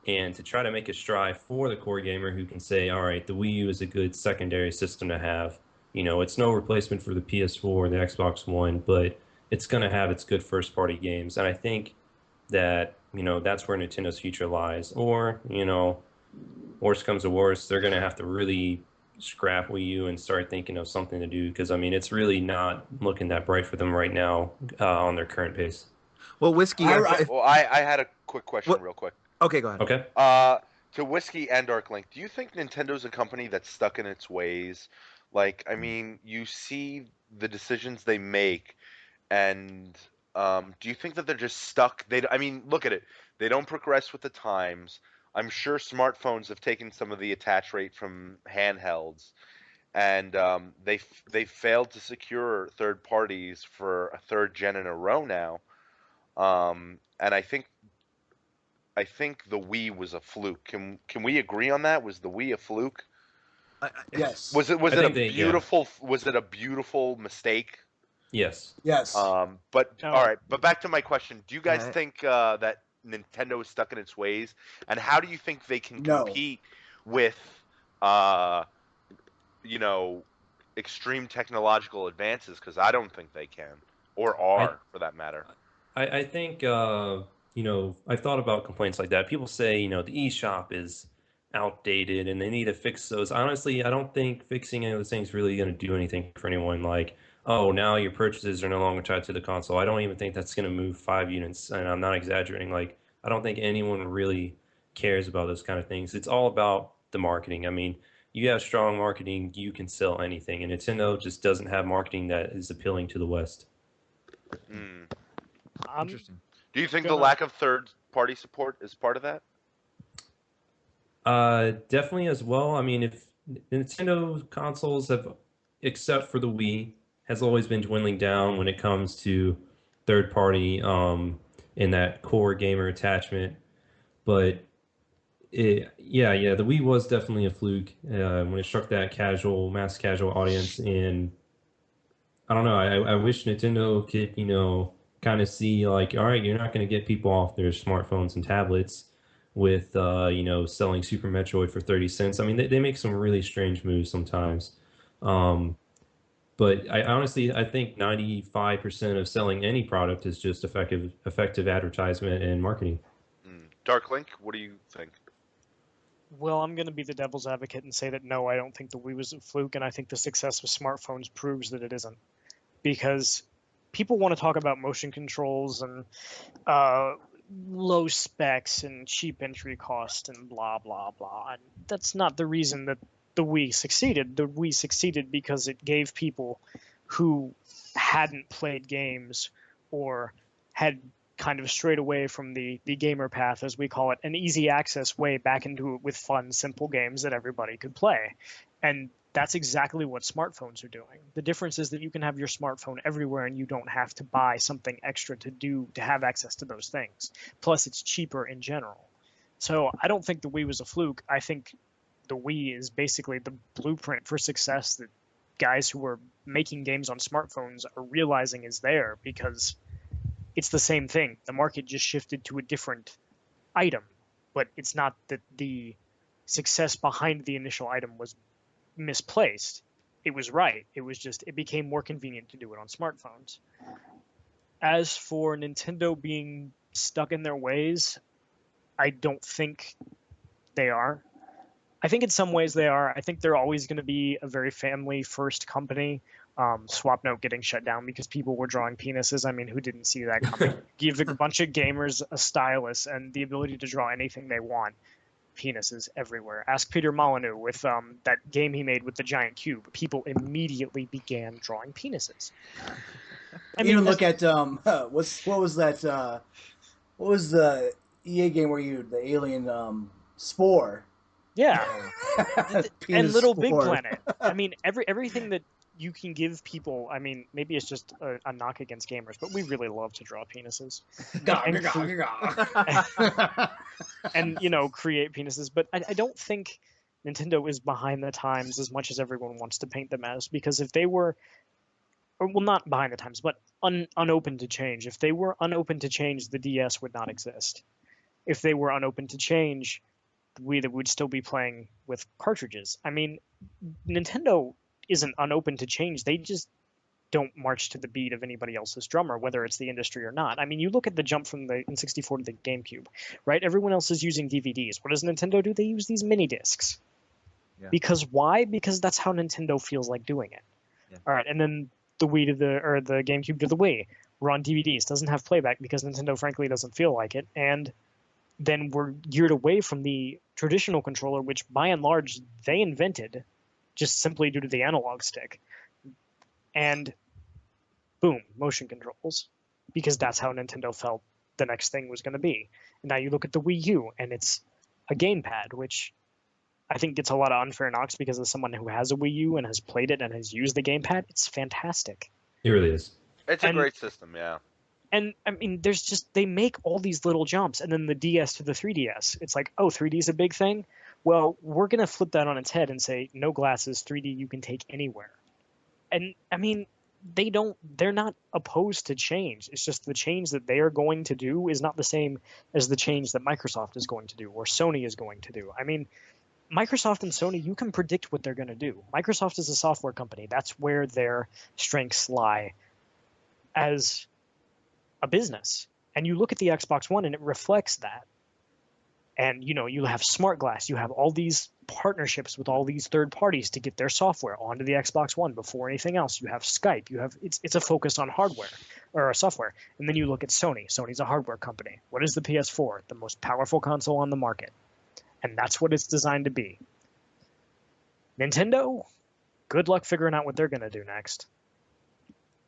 and to try to make a strive for the core gamer who can say, all right, the Wii U is a good secondary system to have. It's no replacement for the PS4 or the Xbox One, but it's going to have its good first-party games. And I think that, that's where Nintendo's future lies. Or, worst comes to worst, they're going to have to really scrap Wii U and start thinking of something to do because, it's really not looking that bright for them right now on their current pace. Well, Whiskey... I had a quick question real quick. Okay, go ahead. Okay. To Whiskey and Darklink, do you think Nintendo's a company that's stuck in its ways? You see the decisions they make, and do you think that they're just stuck? Look at it. They don't progress with the times. I'm sure smartphones have taken some of the attach rate from handhelds, and they failed to secure third parties for a third gen in a row now. And I think the Wii was a fluke. Can we agree on that? Was the Wii a fluke? Yes. Was it a beautiful mistake? Yes. Yes. All right. But back to my question: do you guys think that Nintendo is stuck in its ways, and how do you think they can compete with, extreme technological advances? Because I don't think they can, or are, for that matter. I think I've thought about complaints like that. People say the eShop is outdated and they need to fix those. Honestly, I don't think fixing any of those things really going to do anything for anyone. Like, oh, now your purchases are no longer tied to the console. I don't even think that's going to move 5 units, and I'm not exaggerating. Like, I don't think anyone really cares about those kind of things. It's all about the marketing. You have strong marketing, you can sell anything, and Nintendo just doesn't have marketing that is appealing to the West. Interesting. Do you think the lack of third-party support is part of that? Definitely as well. If Nintendo consoles have, except for the Wii, has always been dwindling down when it comes to third party in that core gamer attachment. But the Wii was definitely a fluke when it struck that mass casual audience. And I don't know. I wish Nintendo could, kind of see like, all right, you're not going to get people off their smartphones and tablets with selling Super Metroid for 30 cents. They make some really strange moves sometimes. But I think 95% of selling any product is just effective advertisement and marketing. Darklink, what do you think? Well, I'm going to be the devil's advocate and say that no, I don't think the Wii was a fluke, and I think the success with smartphones proves that it isn't. Because people want to talk about motion controls and low specs and cheap entry cost and blah, blah, blah. And that's not the reason that the Wii succeeded. The Wii succeeded because it gave people who hadn't played games or had kind of strayed away from the gamer path, as we call it, an easy access way back into it with fun, simple games that everybody could play. And that's exactly what smartphones are doing. The difference is that you can have your smartphone everywhere and you don't have to buy something extra to have access to those things. Plus, it's cheaper in general. So I don't think the Wii was a fluke. I think the Wii is basically the blueprint for success that guys who are making games on smartphones are realizing is there, because it's the same thing. The market just shifted to a different item, but it's not that the success behind the initial item was misplaced. It was right. It was just, it became more convenient to do it on smartphones. As for Nintendo being stuck in their ways, I don't think they are. I think in some ways they are. I think they're always going to be a very family-first company. Swapnote getting shut down because people were drawing penises. I mean, who didn't see that coming? Give a bunch of gamers a stylus and the ability to draw anything they want. Penises everywhere. Ask Peter Molyneux with that game he made with the giant cube. People immediately began drawing penises. I mean, even look at what was that? What was the EA game where the alien Spore? Yeah, and Little Spore. Big Planet. I mean, everything that you can give people. I mean, maybe it's just a knock against gamers, but we really love to draw penises and create penises. But I don't think Nintendo is behind the times as much as everyone wants to paint them as, because if they were, well, not behind the times, but unopen to change. If they were unopen to change, the DS would not exist. If they were unopen to change, we would still be playing with cartridges. I mean, Nintendo isn't unopen to change. They just don't march to the beat of anybody else's drummer, whether it's the industry or not. I mean, you look at the jump from the N64 to the GameCube, right? Everyone else is using DVDs. What does Nintendo do? They use these mini discs. Yeah. Because why? Because that's how Nintendo feels like doing it. Yeah. All right, and then the Wii to the GameCube to the Wii. We're on DVDs. Doesn't have playback because Nintendo frankly doesn't feel like it. And then we're geared away from the traditional controller, which by and large they invented just simply due to the analog stick. And boom, motion controls, because that's how Nintendo felt the next thing was going to be. And now you look at the Wii U and it's a gamepad, which I think gets a lot of unfair knocks because as someone who has a Wii U and has played it and has used the gamepad, it's fantastic. It really is. It's a great system, yeah. And I mean, they make all these little jumps, and then the DS to the 3DS. It's like, oh, 3D is a big thing? Well, we're going to flip that on its head and say, no glasses, 3D you can take anywhere. And I mean, they're not opposed to change. It's just the change that they are going to do is not the same as the change that Microsoft is going to do or Sony is going to do. I mean, Microsoft and Sony, you can predict what they're going to do. Microsoft is a software company. That's where their strengths lie as a business. And you look at the Xbox One and it reflects that. And you have smart glass, you have all these partnerships with all these third parties to get their software onto the Xbox One before anything else. You have Skype, it's a focus on hardware or software. And then you look at Sony. Sony's a hardware company. What is the PS4? The most powerful console on the market. And that's what it's designed to be. Nintendo, good luck figuring out what they're going to do next.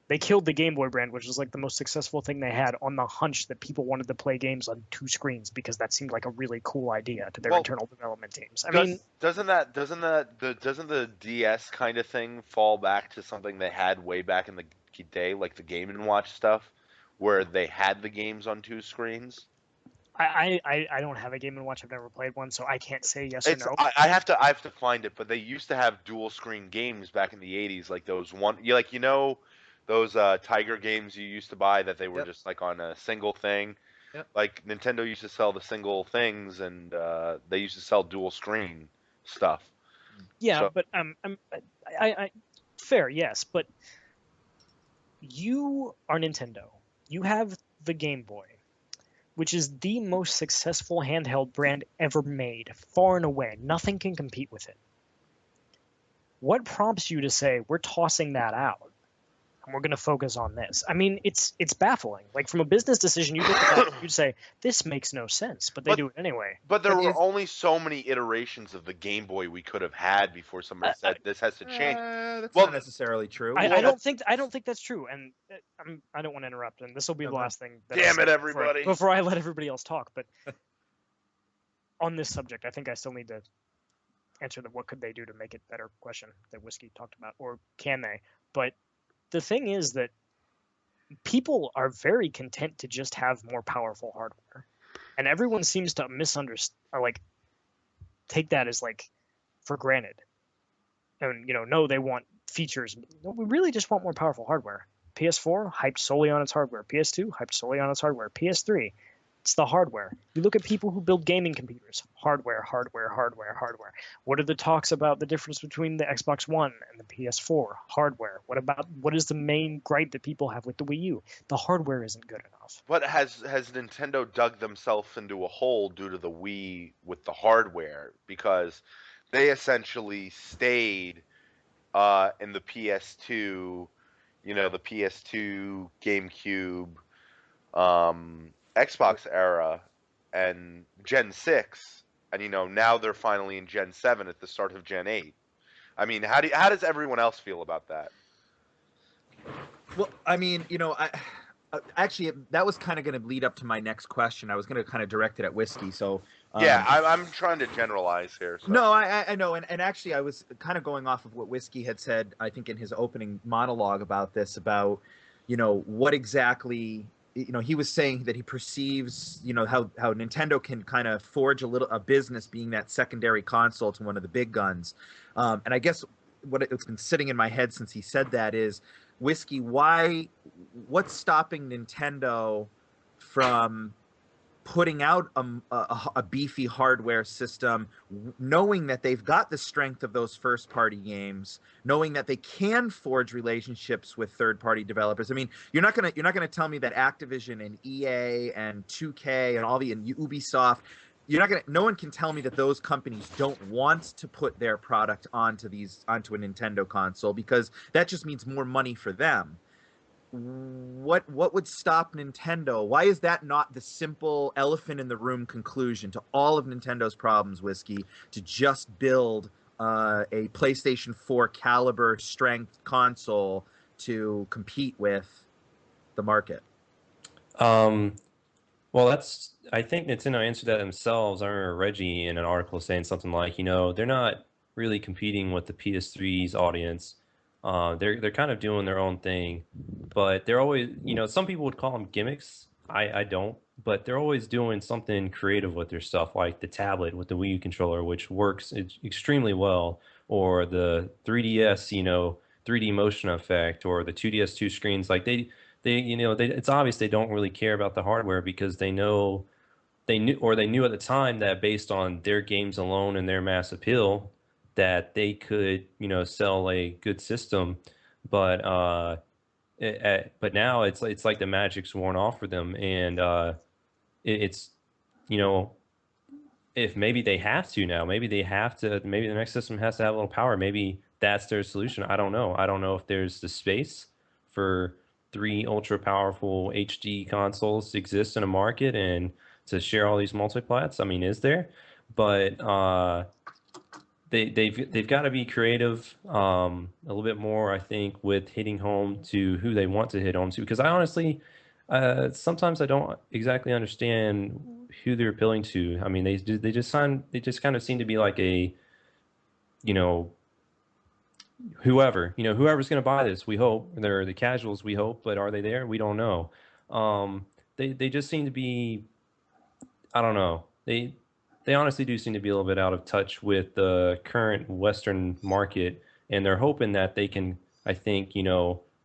They killed the Game Boy brand, which was like the most successful thing they had, on the hunch that people wanted to play games on two screens because that seemed like a really cool idea to their internal development teams. I mean, doesn't the DS kind of thing fall back to something they had way back in the day, like the Game & Watch stuff, where they had the games on two screens? I don't have a Game & Watch. I've never played one, so I can't say yes or no. I have to find it, but they used to have dual screen games back in the 80s, like those those Tiger games you used to buy that they were just like on a single thing. Yep. Like Nintendo used to sell the single things, and they used to sell dual screen stuff. Yeah, so. But I fair, yes, but you are Nintendo. You have the Game Boy, which is the most successful handheld brand ever made, far and away. Nothing can compete with it. What prompts you to say, we're tossing that out, and we're going to focus on this? I mean, it's baffling. Like, from a business decision, you look at that and you'd say, this makes no sense, but they do it anyway. But there were only so many iterations of the Game Boy we could have had before somebody said, this has to change. That's not necessarily true. I don't think that's true, and I don't want to interrupt, and this will be the last thing. Damn it, everybody! Before I let everybody else talk, but on this subject, I think I still need to answer the what could they do to make it better question that Whiskey talked about, or can they? But the thing is that people are very content to just have more powerful hardware, and everyone seems to misunderstand or like take that as like for granted. And no, they want features. No, we really just want more powerful hardware. PS4 hyped solely on its hardware. PS2 hyped solely on its hardware. PS3, it's the hardware. You look at people who build gaming computers. Hardware, hardware, hardware, hardware. What are the talks about the difference between the Xbox One and the PS4? Hardware. What is the main gripe that people have with the Wii U? The hardware isn't good enough. But has Nintendo dug themselves into a hole due to the Wii with the hardware? Because they essentially stayed in the PS2, the PS2, GameCube, Xbox era, and Gen 6, and now they're finally in Gen 7 at the start of Gen 8. I mean, how does everyone else feel about that? Well, I mean, actually, that was kind of going to lead up to my next question. I was going to kind of direct it at Whiskey. So yeah, I'm trying to generalize here. So. No, I know, and actually, I was kind of going off of what Whiskey had said. I think in his opening monologue about this, about what exactly. He was saying that he perceives, how Nintendo can kind of forge a business being that secondary console to one of the big guns. And I guess what's been sitting in my head since he said that is, Whiskey, what's stopping Nintendo from putting out a beefy hardware system, knowing that they've got the strength of those first-party games, knowing that they can forge relationships with third-party developers. I mean, you're not gonna tell me that Activision and EA and 2K and Ubisoft, no one can tell me that those companies don't want to put their product onto a Nintendo console, because that just means more money for them. What would stop Nintendo? Why is that not the simple elephant in the room conclusion to all of Nintendo's problems, Whiskey, to just build a PlayStation 4 caliber strength console to compete with the market? Well, I think Nintendo answered that themselves. I remember Reggie in an article saying something like, they're not really competing with the PS3's audience. They're kind of doing their own thing, but they're always, some people would call them gimmicks. I don't, but they're always doing something creative with their stuff, like the tablet with the Wii U controller, which works extremely well, or the 3DS, 3D motion effect, or the 2DS2 screens. Like it's obvious they don't really care about the hardware, because they knew at the time that based on their games alone and their mass appeal, that they could, sell a good system, but now it's like the magic's worn off for them, and it's, if maybe they have to now, maybe the next system has to have a little power. Maybe that's their solution. I don't know. I don't know if there's the space for 3 ultra powerful HD consoles to exist in a market and to share all these multiplats. I mean, is there? But they've got to be creative a little bit more, I think, with hitting home to who they want to hit home to. Because I honestly, sometimes I don't exactly understand who they're appealing to. I mean, they just kind of seem to be like a, whoever's going to buy this, we hope. They're the casuals, we hope, but are they there? We don't know. They just seem to be, I don't know. They honestly do seem to be a little bit out of touch with the current Western market, and they're hoping that they can, I think,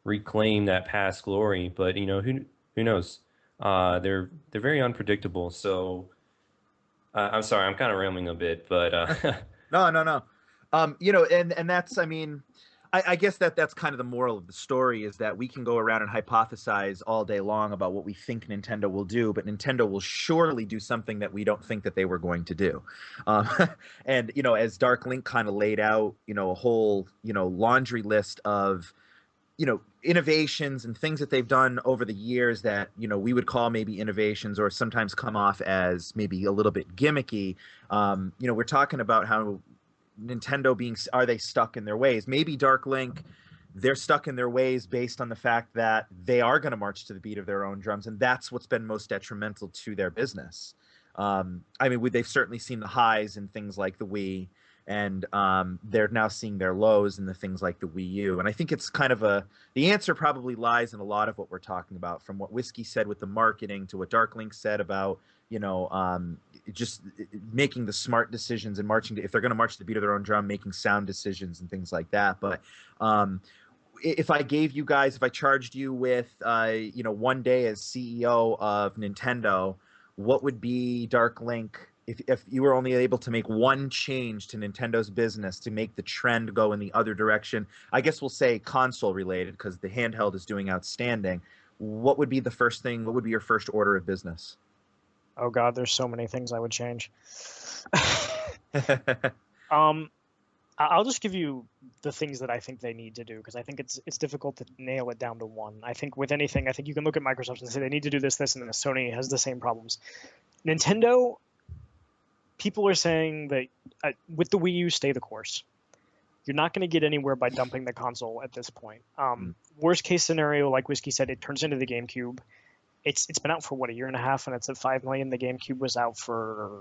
reclaim that past glory. But who knows? They're very unpredictable. So I'm sorry, I'm kind of rambling a bit, but No. And that's, I mean, I guess that's kind of the moral of the story, is that we can go around and hypothesize all day long about what we think Nintendo will do, but Nintendo will surely do something that we don't think that they were going to do. And, as Darklink kind of laid out, a whole, laundry list of, innovations and things that they've done over the years that, we would call maybe innovations, or sometimes come off as maybe a little bit gimmicky. We're talking about how Nintendo are they stuck in their ways? Maybe Darklink, they're stuck in their ways based on the fact that they are going to march to the beat of their own drums, and that's what's been most detrimental to their business. I mean, they've certainly seen the highs in things like the Wii, and they're now seeing their lows in the things like the Wii U. And I think it's kind of the answer probably lies in a lot of what we're talking about, from what Whiskey said with the marketing to what Darklink said about, just making the smart decisions and if they're going to march to the beat of their own drum, making sound decisions and things like that. But if I gave you guys, if I charged you with, one day as CEO of Nintendo, what would be Darklink if you were only able to make one change to Nintendo's business to make the trend go in the other direction? I guess we'll say console related because the handheld is doing outstanding. What would be the first thing? What would be your first order of business? Oh God, there's so many things I would change. um, I'll just give you the things that I think they need to do because I think it's difficult to nail it down to one. I think with anything, I think you can look at Microsoft and say they need to do this, and then Sony has the same problems. Nintendo, people are saying that with the Wii U, stay the course. You're not going to get anywhere by dumping the console at this point. Worst case scenario, like Whiskey said, it turns into the GameCube. It's been out for what, a year and a half, and it's at 5 million. The GameCube was out for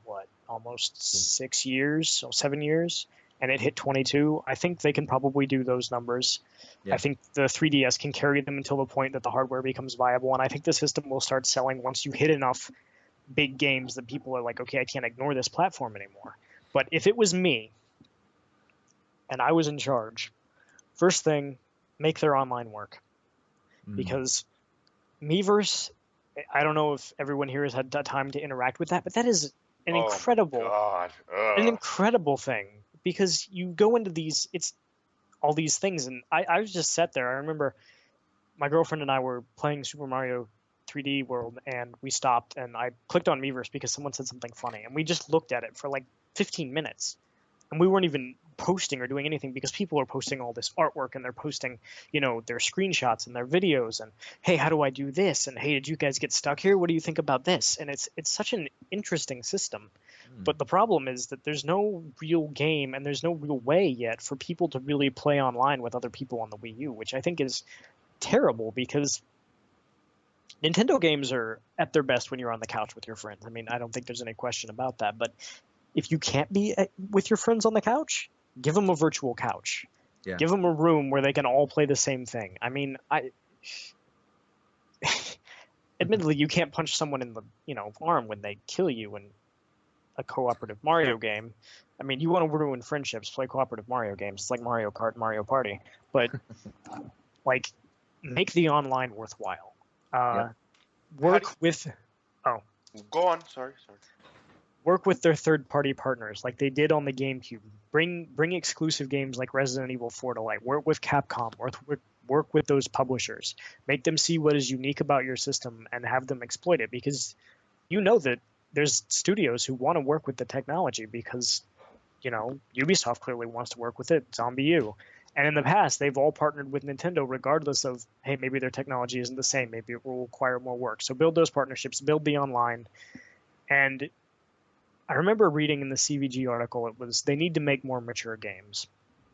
what, almost 6 years, so 7 years, and it hit 22. I think they can probably do those numbers. Yeah. I think the 3DS can carry them until the point that the hardware becomes viable, and I think the system will start selling once you hit enough big games that people are like, okay, I can't ignore this platform anymore. But if it was me, and I was in charge, first thing, make their online work. Because Miiverse, I don't know if everyone here has had time to interact with that, but that is an incredible thing. Because you go into these, it's all these things, and I was just sat there. I remember my girlfriend and I were playing Super Mario 3D World, and we stopped, and I clicked on Miiverse because someone said something funny, and we just looked at it for like 15 minutes. And we weren't even posting or doing anything because people are posting all this artwork and they're posting, their screenshots and their videos and, hey, how do I do this? And hey, did you guys get stuck here? What do you think about this? And it's such an interesting system. But the problem is that there's no real game and there's no real way yet for people to really play online with other people on the Wii U, which I think is terrible because Nintendo games are at their best when you're on the couch with your friends. I mean, I don't think there's any question about that, but if you can't be with your friends on the couch, give them a virtual couch. Yeah. Give them a room where they can all play the same thing. I mean, admittedly, you can't punch someone in the arm when they kill you in a cooperative Mario game. I mean, you want to ruin friendships, play cooperative Mario games. It's like Mario Kart, Mario Party. But, make the online worthwhile. Work with... Oh. Go on. Sorry. Work with their third-party partners like they did on the GameCube. Bring exclusive games like Resident Evil 4 to light. Work with Capcom. Work with those publishers. Make them see what is unique about your system and have them exploit it because that there's studios who want to work with the technology because, Ubisoft clearly wants to work with it. Zombie U. And in the past, they've all partnered with Nintendo regardless of, hey, maybe their technology isn't the same. Maybe it will require more work. So build those partnerships. Build the online. And I remember reading in the CVG article, it was they need to make more mature games.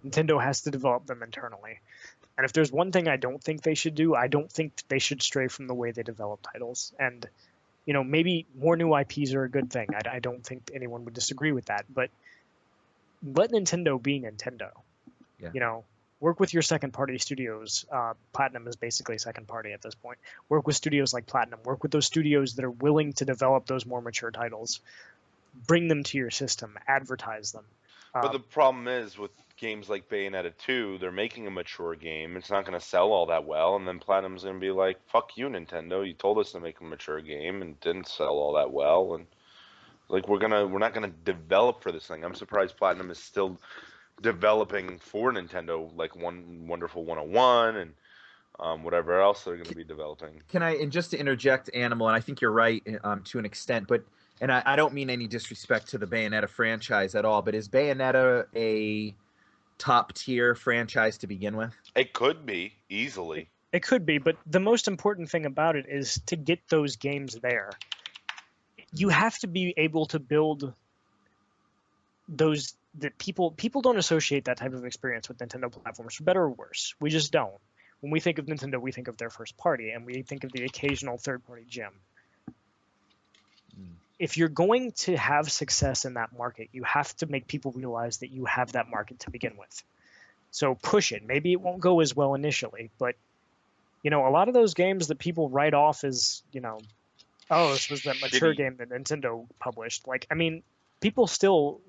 Nintendo has to develop them internally. And if there's one thing I don't think they should do, I don't think they should stray from the way they develop titles. And, maybe more new IPs are a good thing. I don't think anyone would disagree with that. But let Nintendo be Nintendo. Yeah. Work with your second-party studios. Platinum is basically second-party at this point. Work with studios like Platinum. Work with those studios that are willing to develop those more mature titles. Bring them to your system, advertise them. But the problem is with games like Bayonetta 2, they're making a mature game. It's not going to sell all that well, and then Platinum's going to be like, "Fuck you, Nintendo! You told us to make a mature game and didn't sell all that well." And we're not gonna develop for this thing. I'm surprised Platinum is still developing for Nintendo, like Wonderful 101 and whatever else they're going to be developing. And just to interject, Animal, and I think you're right to an extent, but. And I don't mean any disrespect to the Bayonetta franchise at all, but is Bayonetta a top-tier franchise to begin with? It could be, easily. It could be, but the most important thing about it is to get those games there. You have to be able to build those that people don't associate that type of experience with Nintendo platforms, for better or worse. We just don't. When we think of Nintendo, we think of their first party, and we think of the occasional third-party gem. If you're going to have success in that market, you have to make people realize that you have that market to begin with. So push it. Maybe it won't go as well initially, but a lot of those games that people write off as, this was that mature game that Nintendo published. People still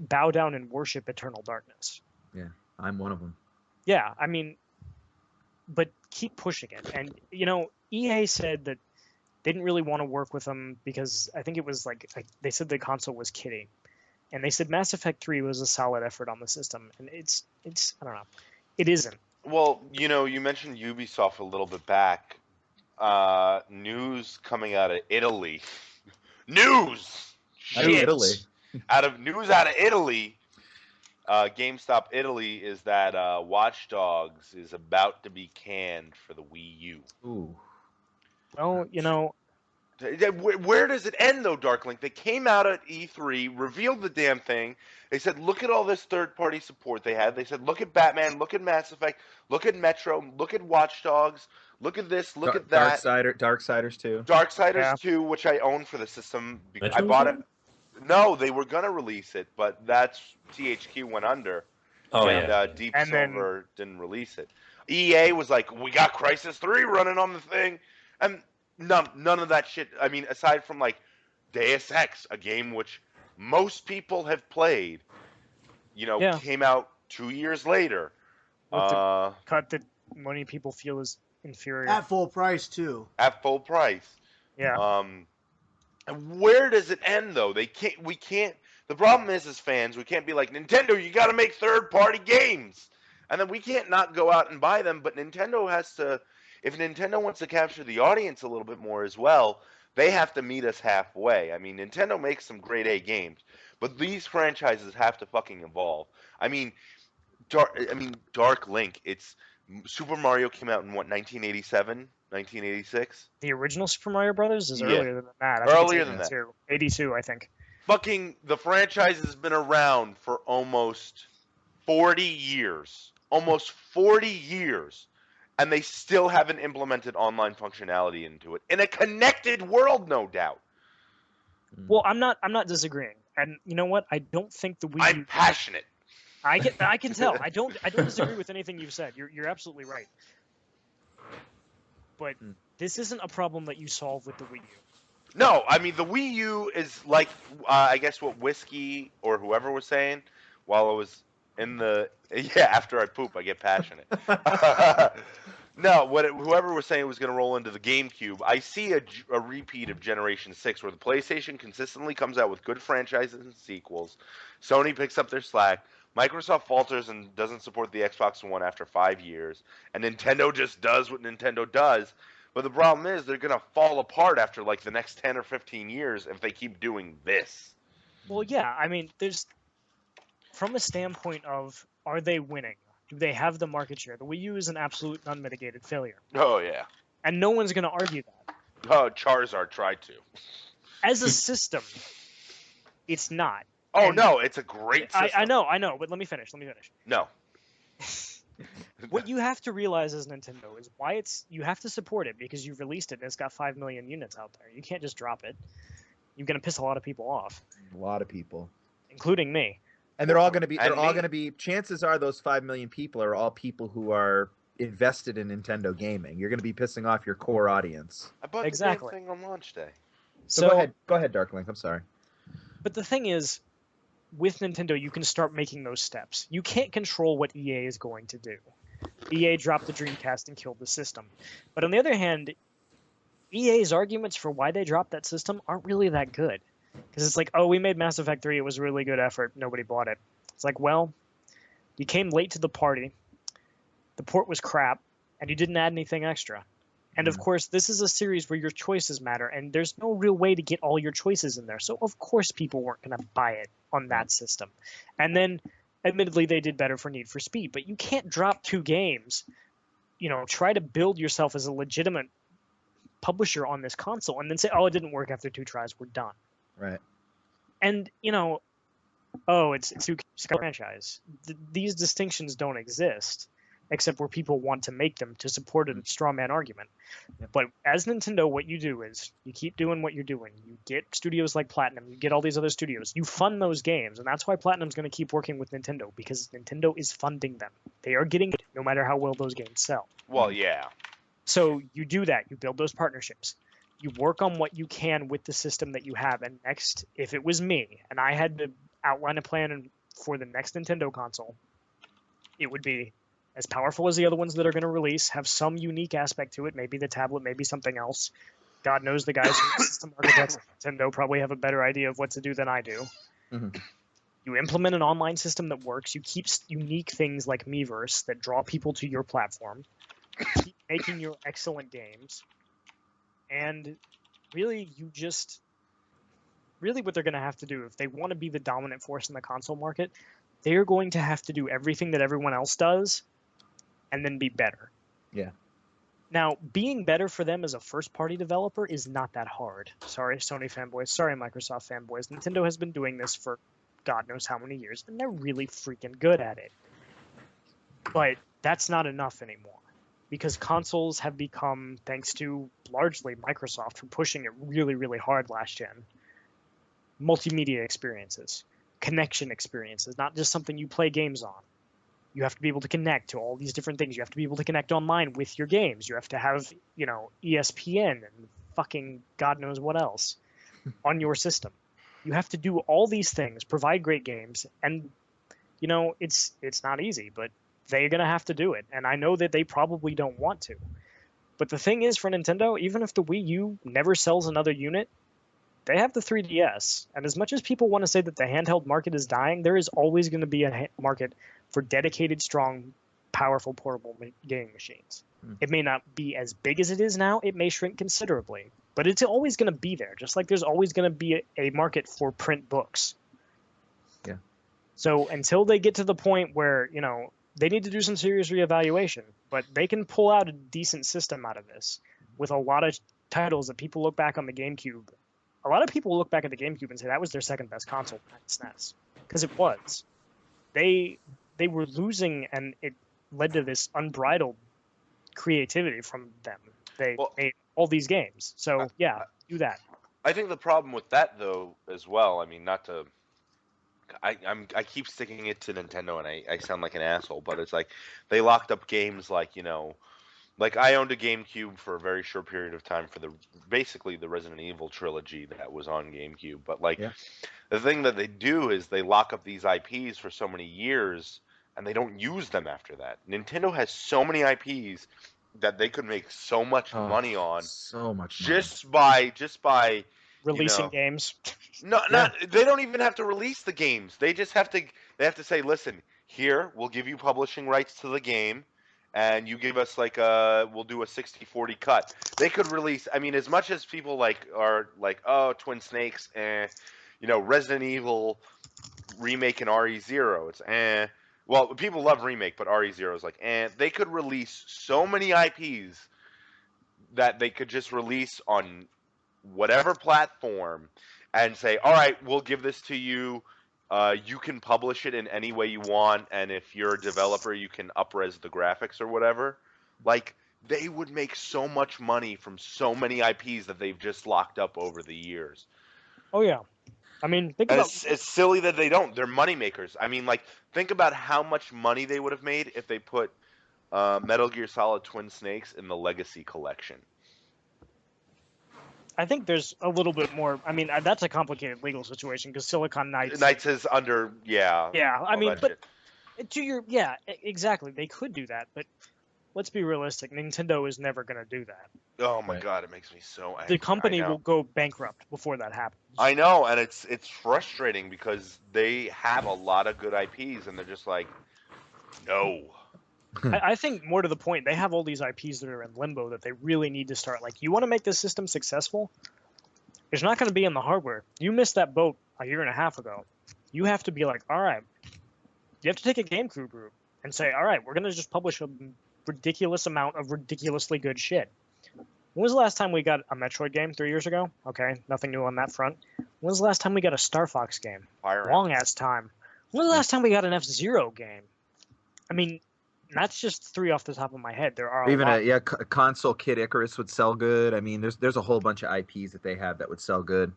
bow down and worship Eternal Darkness. Yeah, I'm one of them. Yeah, but keep pushing it. And EA said that they didn't really want to work with them because I think it was like they said the console was kidding, and they said Mass Effect 3 was a solid effort on the system, and it's I don't know, it isn't. Well, you mentioned Ubisoft a little bit back. News coming out of Italy. News. Out of Italy. Out of Italy. GameStop Italy is that Watch Dogs is about to be canned for the Wii U. Ooh. Well, Where does it end, though, Darklink? They came out at E3, revealed the damn thing. They said, look at all this third-party support they had. They said, look at Batman, look at Mass Effect, look at Metro, look at Watch Dogs, look at this, look at that. Darksiders 2. Darksiders 2, which I own for the system. Metro I bought it. No, they were going to release it, but that's THQ went under. Oh, and Deep Silver didn't release it. EA was like, we got Crysis 3 running on the thing. And none of that shit. I mean, aside from like Deus Ex, a game which most people have played, came out 2 years later. Cut that many people feel is inferior. At full price, too. At full price. Yeah. And where does it end, though? We can't. The problem is, as fans, we can't be like, Nintendo, you got to make third-party games. And then we can't not go out and buy them, but Nintendo has to. If Nintendo wants to capture the audience a little bit more as well, they have to meet us halfway. I mean, Nintendo makes some grade A games, but these franchises have to fucking evolve. I mean, Darklink. It's Super Mario came out in what, 1987, 1986? The original Super Mario Brothers is earlier than that. Earlier than that. 82, I think. Fucking the franchise has been around for almost 40 years. Almost 40 years. And they still haven't implemented online functionality into it. In a connected world, no doubt. Well, I'm not disagreeing. And you know what? I don't think the Wii U... I'm passionate. I can tell. I don't disagree with anything you've said. You're absolutely right. But this isn't a problem that you solve with the Wii U. No, I mean the Wii U is like I guess what Whiskey or whoever was saying while I was in the after I poop I get passionate. No, whoever was saying it was going to roll into the GameCube, I see a repeat of Generation 6 where the PlayStation consistently comes out with good franchises and sequels. Sony picks up their slack. Microsoft falters and doesn't support the Xbox One after 5 years. And Nintendo just does what Nintendo does. But the problem is they're going to fall apart after like the next 10 or 15 years if they keep doing this. Well, yeah. I mean, there's... From a standpoint of, are they winning? Do they have the market share? The Wii U is an absolute unmitigated failure. Oh, yeah. And no one's going to argue that. Oh, Charizard tried to. As a system, it's not. Oh, and no, it's a great system. I know, but let me finish. No. What you have to realize as Nintendo is why you have to support it because you've released it and it's got 5 million units out there. You can't just drop it. You're going to piss a lot of people off. A lot of people. Including me. And they're all going to be, chances are those 5 million people are all people who are invested in Nintendo gaming. You're going to be pissing off your core audience. I bought the damn thing on launch day. So go ahead, Darklink. I'm sorry. But the thing is, with Nintendo, you can start making those steps. You can't control what EA is going to do. EA dropped the Dreamcast and killed the system. But on the other hand, EA's arguments for why they dropped that system aren't really that good. Because it's like, oh, we made Mass Effect 3. It was a really good effort. Nobody bought it. It's like, well, you came late to the party. The port was crap. And you didn't add anything extra. And of course, this is a series where your choices matter. And there's no real way to get all your choices in there. So, of course, people weren't going to buy it on that system. And then, admittedly, they did better for Need for Speed. But you can't drop 2 games. Try to build yourself as a legitimate publisher on this console. And then say, oh, it didn't work after 2 tries. We're done. Right. And, it's a franchise. These distinctions don't exist, except where people want to make them to support a straw man argument. Yep. But as Nintendo, what you do is you keep doing what you're doing. You get studios like Platinum. You get all these other studios. You fund those games. And that's why Platinum's going to keep working with Nintendo, because Nintendo is funding them. They are getting it, no matter how well those games sell. Well, yeah. So you do that. You build those partnerships. You work on what you can with the system that you have. And next, if it was me and I had to outline a plan for the next Nintendo console, it would be as powerful as the other ones that are going to release, have some unique aspect to it. Maybe the tablet, maybe something else. God knows the guys who system architects at Nintendo probably have a better idea of what to do than I do. Mhm. You implement an online system that works. You keep unique things like Miiverse that draw people to your platform. Keep making your excellent games. And really, what they're going to have to do, if they want to be the dominant force in the console market, they're going to have to do everything that everyone else does and then be better. Yeah. Now, being better for them as a first-party developer is not that hard. Sorry, Sony fanboys. Sorry, Microsoft fanboys. Nintendo has been doing this for God knows how many years, and they're really freaking good at it. But that's not enough anymore, because consoles have become, thanks to largely Microsoft for pushing it really, really hard last gen, multimedia experiences, connection experiences, not just something you play games on. You have to be able to connect to all these different things. You have to be able to connect online with your games. You have to have, ESPN and fucking God knows what else on your system. You have to do all these things, provide great games, and, it's not easy, but they're going to have to do it. And I know that they probably don't want to. But the thing is, for Nintendo, even if the Wii U never sells another unit, they have the 3DS. And as much as people want to say that the handheld market is dying, there is always going to be a market for dedicated, strong, powerful, portable gaming machines. It may not be as big as it is now. It may shrink considerably. But it's always going to be there, just like there's always going to be a market for print books. Yeah. So until they get to the point where, they need to do some serious reevaluation, but they can pull out a decent system out of this with a lot of titles that people look back on the GameCube. A lot of people look back at the GameCube and say that was their second best console behind SNES, because it was. They were losing, and it led to this unbridled creativity from them. They made all these games. So, do that. I think the problem with that, though, as well, I mean, not to... I keep sticking it to Nintendo, and I sound like an asshole, but it's like they locked up games like, like I owned a GameCube for a very short period of time for basically the Resident Evil trilogy that was on GameCube. But the thing that they do is they lock up these IPs for so many years, and they don't use them after that. Nintendo has so many IPs that they could make so much money on, so much just by releasing games. No, they don't even have to release the games. They just have to say, listen, here, we'll give you publishing rights to the game, and you give us we'll do a 60-40 cut. They could release, I mean, as much as people are like, oh, Twin Snakes, Resident Evil remake and RE0, it's well, people love remake, but RE0 is they could release so many IPs that they could just release on whatever platform and say, all right, we'll give this to you. You can publish it in any way you want, and if you're a developer, you can up-res the graphics or whatever. They would make so much money from so many IPs that they've just locked up over the years. Oh, yeah. I mean, think about... It's silly that they don't. They're money makers. I mean, think about how much money they would have made if they put Metal Gear Solid Twin Snakes in the Legacy Collection. I think there's a little bit more. I mean, that's a complicated legal situation because Silicon Knights. Knights is under, Yeah, I mean, but exactly. They could do that, but let's be realistic. Nintendo is never going to do that. Oh my God, it makes me so angry. The company will go bankrupt before that happens. I know, and it's frustrating because they have a lot of good IPs, and they're just like, no. I think more to the point, they have all these IPs that are in limbo that they really need to start. You want to make this system successful? It's not going to be in the hardware. You missed that boat a year and a half ago. You have to be like, all right. You have to take a GameCube route and say, all right, we're going to just publish a ridiculous amount of ridiculously good shit. When was the last time we got a Metroid game? 3 years ago? Okay, nothing new on that front. When was the last time we got a Star Fox game? Long-ass time. When was the last time we got an F-Zero game? I mean... That's just three off the top of my head. There are even a console Kid Icarus would sell good. I mean, there's a whole bunch of IPs that they have that would sell good.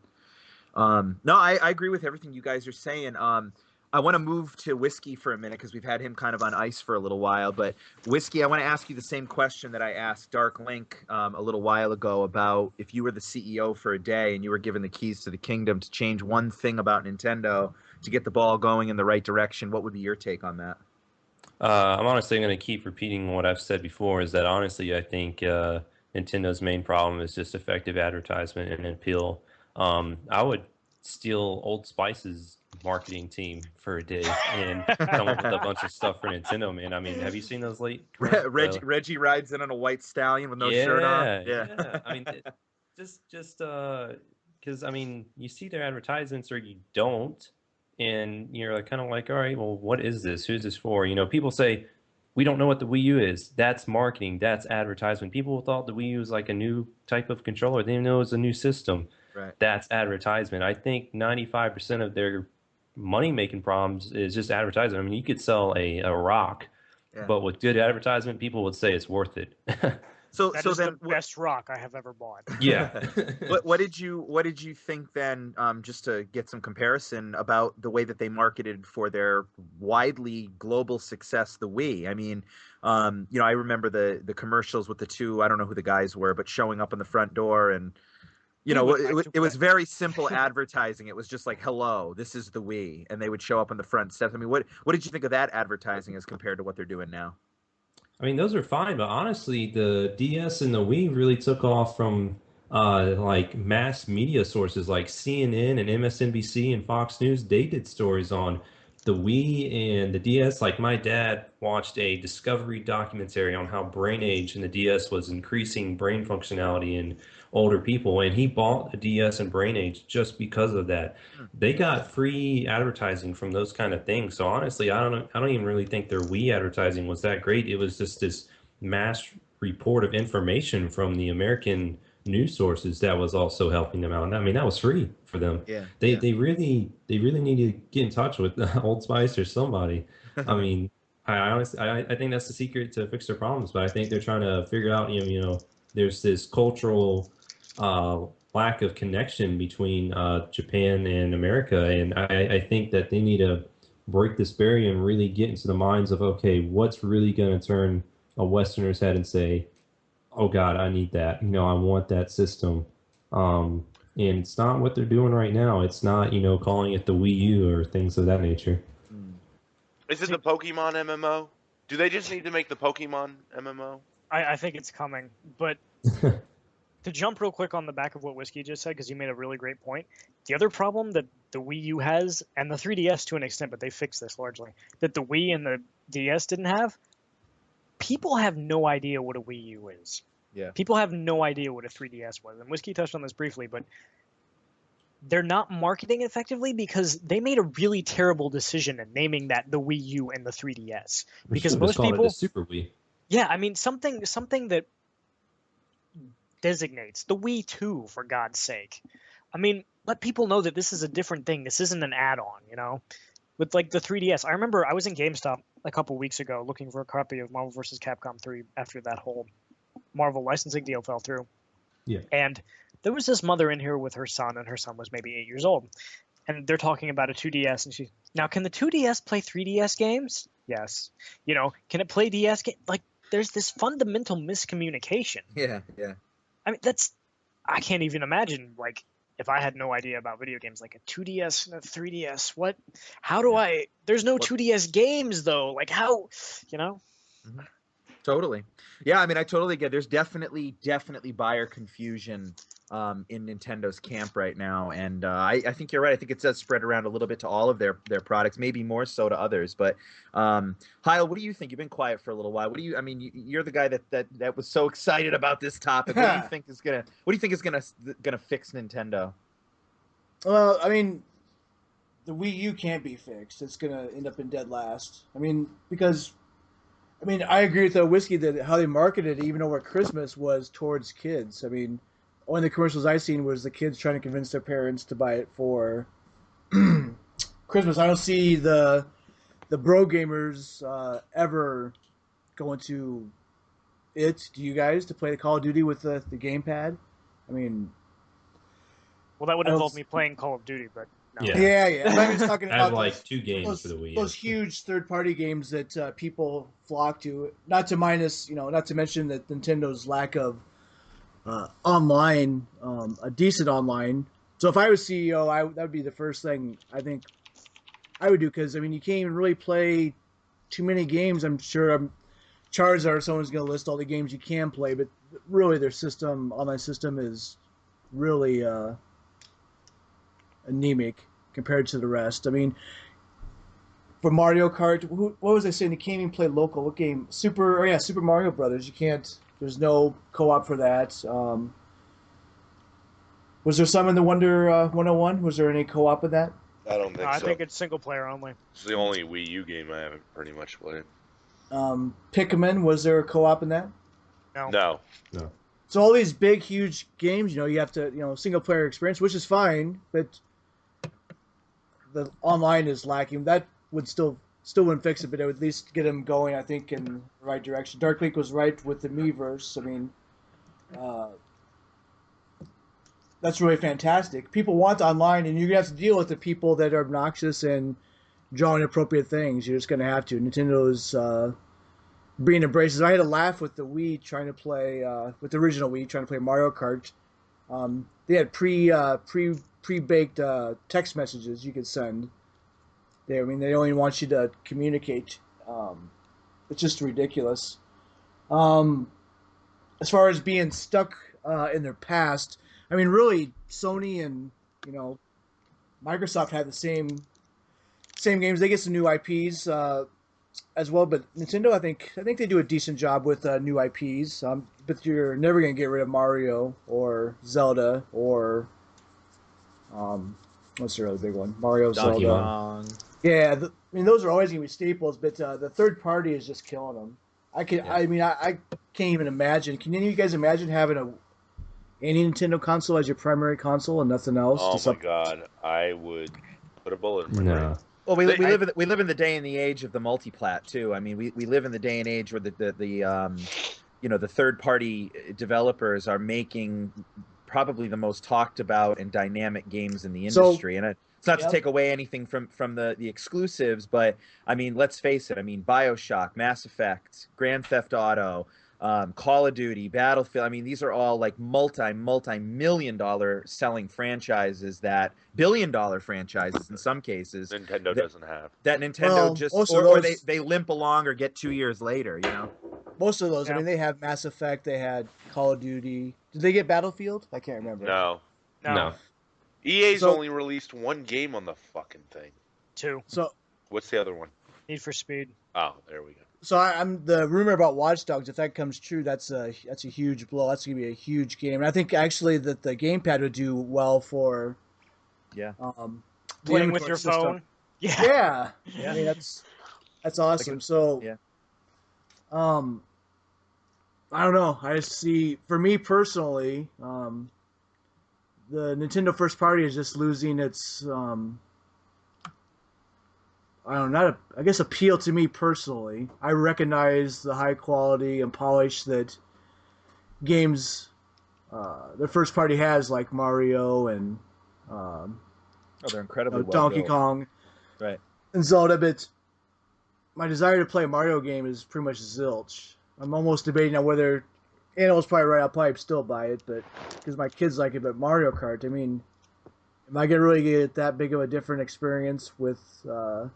No, I agree with everything you guys are saying. I want to move to Whiskey for a minute because we've had him kind of on ice for a little while. But Whiskey, I want to ask you the same question that I asked Darklink a little while ago about if you were the CEO for a day and you were given the keys to the kingdom to change one thing about Nintendo to get the ball going in the right direction. What would be your take on that? I'm honestly going to keep repeating what I've said before. Is that honestly, I think Nintendo's main problem is just effective advertisement and appeal. I would steal Old Spice's marketing team for a day and come up with a bunch of stuff for Nintendo, man. I mean, have you seen those late? Reggie rides in on a white stallion with no shirt on. Yeah. I mean, just because I mean, you see their advertisements or you don't, and you're like kind of like, all right, well, what is this? Who's this for? You know, people say we don't know what the Wii U is. That's marketing. That's advertisement. People thought the Wii U was like a new type of controller. They didn't know it was a new system. Right. That's advertisement. I think 95% of their money-making problems is just advertisement. I mean, you could sell a rock, but with good advertisement, people would say it's worth it. So then the best rock I have ever bought. Yeah. What did you think then? Just to get some comparison about the way that they marketed for their widely global success, the Wii. I mean, you know, I remember the commercials with the two. I don't know who the guys were, but showing up on the front door and. You know, it was very simple advertising. It was just like, "Hello, this is the Wii," and they would show up on the front steps. I mean, what did you think of that advertising as compared to what they're doing now? I mean, those are fine, but honestly, the DS and the Wii really took off from like mass media sources like CNN and MSNBC and Fox News. They did stories on the Wii and the DS. Like my dad watched a Discovery documentary on how brain age in the DS was increasing brain functionality in older people, and he bought a DS and brain age just because of that. They got free advertising from those kind of things. So honestly, I don't even really think their Wii advertising was that great. It was just this mass report of information from the American news sources that was also helping them out. And I mean, that was free for them. Yeah. They really need to get in touch with Old Spice or somebody. I mean, I honestly think that's the secret to fix their problems. But I think they're trying to figure out, you know, there's this cultural lack of connection between Japan and America, and I think that they need to break this barrier and really get into the minds of, okay, what's really going to turn a Westerner's head and say, oh God, I need that. You know, I want that system. And it's not what they're doing right now. It's not, you know, calling it the Wii U or things of that nature. Is it the Pokemon MMO? Do they just need to make the Pokemon MMO? I think it's coming, but to jump real quick on the back of what Whiskey just said, because you made a really great point. The other problem that the Wii U has, and the 3DS to an extent, but they fixed this largely, that the Wii and the DS didn't have, people have no idea what a Wii U is. Yeah. People have no idea what a 3DS was. And Whiskey touched on this briefly, but they're not marketing effectively because they made a really terrible decision in naming that the Wii U and the 3DS. Because most people... Super Wii. Yeah, I mean, something that designates the Wii 2, for God's sake. I mean, let people know that this is a different thing. This isn't an add-on, you know? With, like, the 3DS. I remember I was in GameStop a couple weeks ago looking for a copy of Marvel vs. Capcom 3 after that whole Marvel licensing deal fell through. Yeah. And there was this mother in here with her son, and her son was maybe 8 years old. And they're talking about a 2DS, and she, now, can the 2DS play 3DS games? Yes. You know, can it play DS games? Like, there's this fundamental miscommunication. Yeah. I mean, I can't even imagine, like, if I had no idea about video games, like a 2DS and a 3DS, how do there's no 2DS games, though. Like, how, you know? Mm-hmm. Totally. Yeah, I mean, I totally get it. There's definitely buyer confusion in Nintendo's camp right now. And I think you're right. I think it does spread around a little bit to all of their products, maybe more so to others. But Kyle, what do you think? You've been quiet for a little while. You're the guy that was so excited about this topic. What do you think is gonna fix Nintendo? Well, I mean, the Wii U can't be fixed. It's gonna end up in dead last. I mean, because I agree with Whiskey that how they marketed it, even over Christmas, was towards kids. I mean, one of the commercials I seen was the kids trying to convince their parents to buy it for Christmas. I don't see the bro gamers ever going to it. Do you guys, to play the Call of Duty with the gamepad? I mean, well, that would involve me playing Call of Duty, but. No. Yeah. I'm just talking I have about like 2 games for the Wii. Those huge third-party games that people flock to. Not to mention that Nintendo's lack of online, a decent online. So if I was CEO, that would be the first thing I think I would do, because I mean, you can't even really play too many games. I'm sure Charizard, someone's going to list all the games you can play, but really their online system is really anemic compared to the rest. I mean, for Mario Kart, what was I saying? You can't even play local. What game? Super Mario Brothers. You can't. There's no co-op for that. Was there some in the Wonder 101? Was there any co-op in that? I don't think I so. think it's single player only. It's the only Wii U game I haven't pretty much played. Pikmin, was there a co-op in that? No. So all these big, huge games, you have to, single player experience, which is fine, but the online is lacking. That would still wouldn't fix it, but it would at least get them going, I think, in the right direction. Darklink was right with the Miiverse. I mean, that's really fantastic. People want online, and you're going to have to deal with the people that are obnoxious and drawing appropriate things. You're just going to have to. Nintendo's being abrasive. I had a laugh with the Wii trying to play, with the original Wii trying to play Mario Kart. They had pre-baked text messages you could send. They only want you to communicate. It's just ridiculous. As far as being stuck in their past, really, Sony and Microsoft had the same games. They get some new IPs as well, but Nintendo, I think they do a decent job with new IPs. But you're never gonna get rid of Mario or Zelda or what's their other big one? Mario, Donkey Zelda. Kong. Yeah, those are always gonna be staples. But the third party is just killing them. I can't even imagine. Can any of you guys imagine having any Nintendo console as your primary console and nothing else? Oh my god, I would put a bullet in my brain. Well, we live in the day and the age of the multiplat too. We live in the day and age where the third party developers are making probably the most talked about and dynamic games in the industry. And it's not to take away anything from the exclusives, but let's face it. BioShock, Mass Effect, Grand Theft Auto, Call of Duty, Battlefield. These are all like multi-million-dollar selling franchises, that billion-dollar franchises in some cases. Nintendo doesn't have. That Nintendo or they limp along or get 2 years later. Most of those. They have Mass Effect. They had Call of Duty. Did they get Battlefield? I can't remember. No. EA's only released one game on the fucking thing. 2. So what's the other one? Need for Speed. Oh, there we go. So I'm the rumor about Watch Dogs. If that comes true, that's a huge blow. That's gonna be a huge game. And I think actually that the gamepad would do well for playing with your phone. Yeah. That's awesome. I don't know. I just see, for me personally, the Nintendo first party is just losing its I guess appeal to me personally. I recognize the high quality and polish that games the first party has, like Mario and they're incredibly well Donkey built. Kong, right, and Zelda. But my desire to play a Mario game is pretty much zilch. I'm almost debating on whether, Animal's probably right, I'll probably still buy it, but because my kids like it. But Mario Kart, am I gonna really get that big of a different experience with No,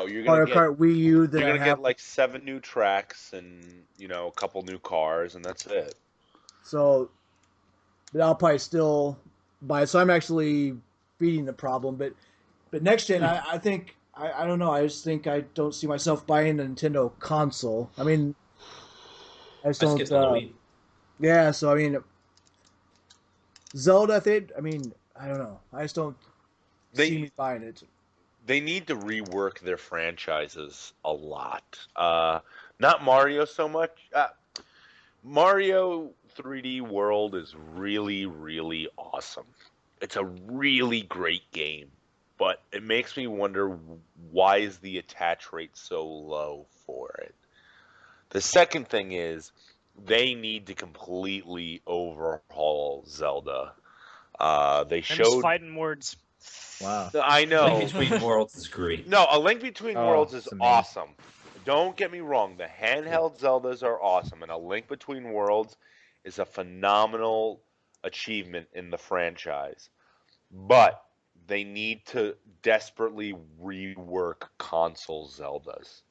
you're gonna Mario Kart Wii U? You're gonna get like 7 new tracks and a couple new cars, and that's it. So, but I'll probably still buy it. So I'm actually feeding the problem. But next gen, I think I don't know. I just think I don't see myself buying a Nintendo console. I just don't. Yeah. So Zelda. I don't know. I just don't see me buying it. They need to rework their franchises a lot. Not Mario so much. Mario 3D World is really, really awesome. It's a really great game, but it makes me wonder, why is the attach rate so low for it? The second thing is, they need to completely overhaul Zelda. They showed fighting words. Wow. I know. Link Between Worlds is great. No, A Link Between Worlds is amazing. awesome. Don't get me wrong. The handheld Zeldas are awesome, and A Link Between Worlds is a phenomenal achievement in the franchise. But they need to desperately rework console Zeldas.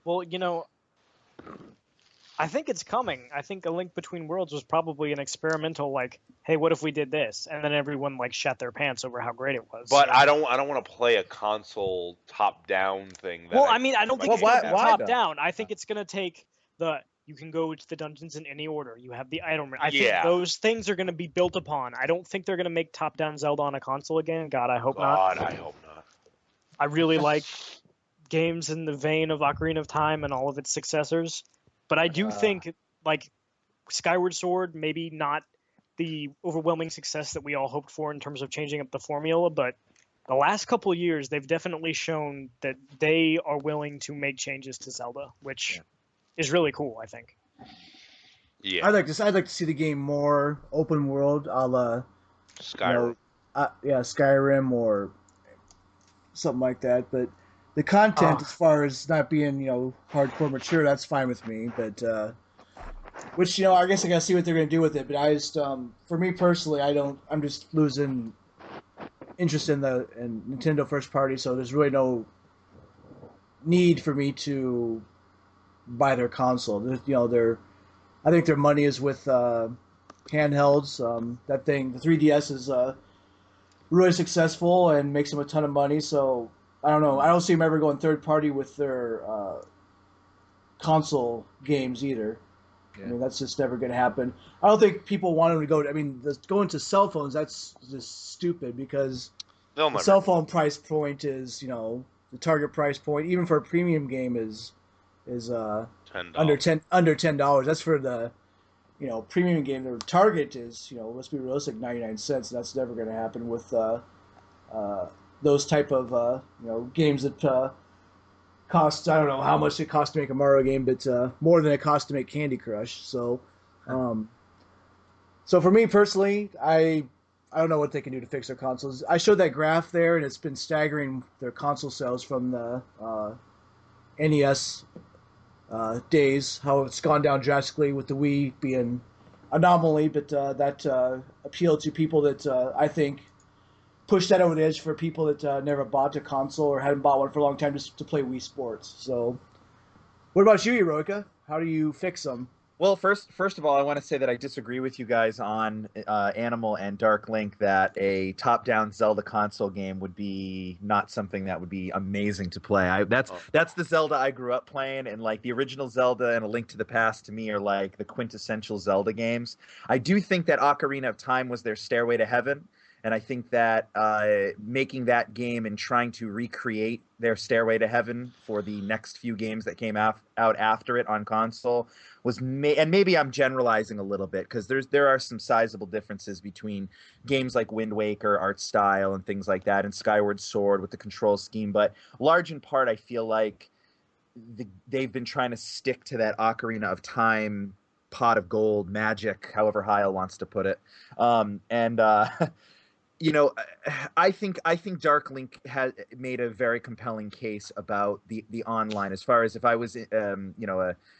Well, I think it's coming. I think A Link Between Worlds was probably an experimental, like, hey, what if we did this? And then everyone like shat their pants over how great it was. But So- I don't want to play a console top-down thing. Well, I mean, I don't think Well, it's going to be why top though? down. I think it's going to take you can go to the dungeons in any order. You have the item. I think Yeah. those things are going to be built upon. I don't think they're going to make top-down Zelda on a console again. God, I hope not. God, I hope not. I really like games in the vein of Ocarina of Time and all of its successors, but I do think like Skyward Sword, maybe not the overwhelming success that we all hoped for in terms of changing up the formula, but the last couple of years they've definitely shown that they are willing to make changes to Zelda, which is really cool, I think. Yeah. I'd like to see the game more open world, a la Skyrim. Skyrim or something like that. But the content, as far as not being hardcore mature, that's fine with me. But which I guess I gotta see what they're gonna do with it. But I just, for me personally, I'm just losing interest in Nintendo first party. So there's really no need for me to buy their console. I think their money is with handhelds. That thing, the 3DS, is really successful and makes them a ton of money. So I don't know. I don't see them ever going third party with their console games either. Yeah. I mean, that's just never going to happen. I don't think people want them to go. I mean, going to cell phones, that's just stupid because the cell phone price point is, the target price point, even for a premium game, is $10. under $10. That's for the premium game. The target is, let's be realistic, 99 cents. That's never going to happen with those type of games that cost, I don't know how much it costs to make a Mario game, but more than it costs to make Candy Crush. So so for me personally, I don't know what they can do to fix their consoles. I showed that graph there, and it's been staggering, their console sales from the NES days, how it's gone down drastically with the Wii being anomaly, but that appealed to people that I think pushed that over the edge for people that never bought a console or hadn't bought one for a long time just to play Wii Sports. So what about you, Eroica? How do you fix them? Well, first of all, I want to say that I disagree with you guys on Animal and Darklink, that a top-down Zelda console game would be not something that would be amazing to play. That's the Zelda I grew up playing, and like the original Zelda and A Link to the Past to me are like the quintessential Zelda games. I do think that Ocarina of Time was their stairway to heaven. And I think that making that game and trying to recreate their Stairway to Heaven for the next few games that came out after it on console was and maybe I'm generalizing a little bit because there are some sizable differences between games like Wind Waker, art style, and things like that, and Skyward Sword with the control scheme. But large in part, I feel like they've been trying to stick to that Ocarina of Time pot of gold magic, however Heil wants to put it, I think Darklink has made a very compelling case about the online. As far as if I was, a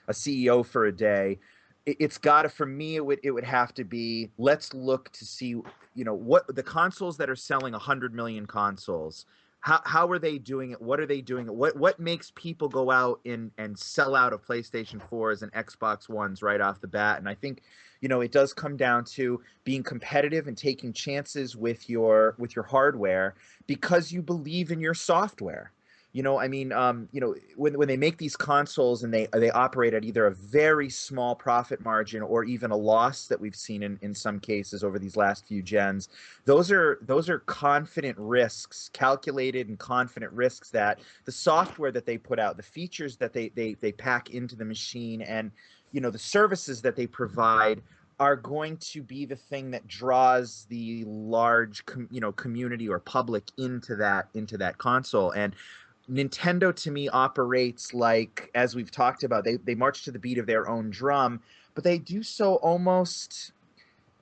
CEO for a day, it's got to, for me, it would have to be, let's look to see, what the consoles that are selling 100 million consoles. How are they doing it? What are they doing? What makes people go out and sell out of PlayStation 4s and Xbox Ones right off the bat? And I think, it does come down to being competitive and taking chances with your hardware because you believe in your software. When they make these consoles and they operate at either a very small profit margin or even a loss that we've seen in some cases over these last few gens, those are confident risks, calculated and confident risks that the software that they put out, the features that they pack into the machine, and the services that they provide are going to be the thing that draws the large community or public into that console. And Nintendo, to me, operates like, as we've talked about, they march to the beat of their own drum, but they do so almost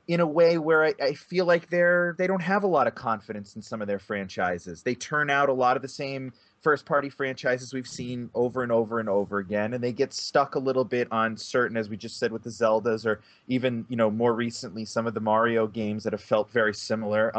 in a way where I feel like they don't have a lot of confidence in some of their franchises. They turn out a lot of the same first-party franchises we've seen over and over and over again, and they get stuck a little bit on certain, as we just said with the Zeldas, or even more recently some of the Mario games that have felt very similar.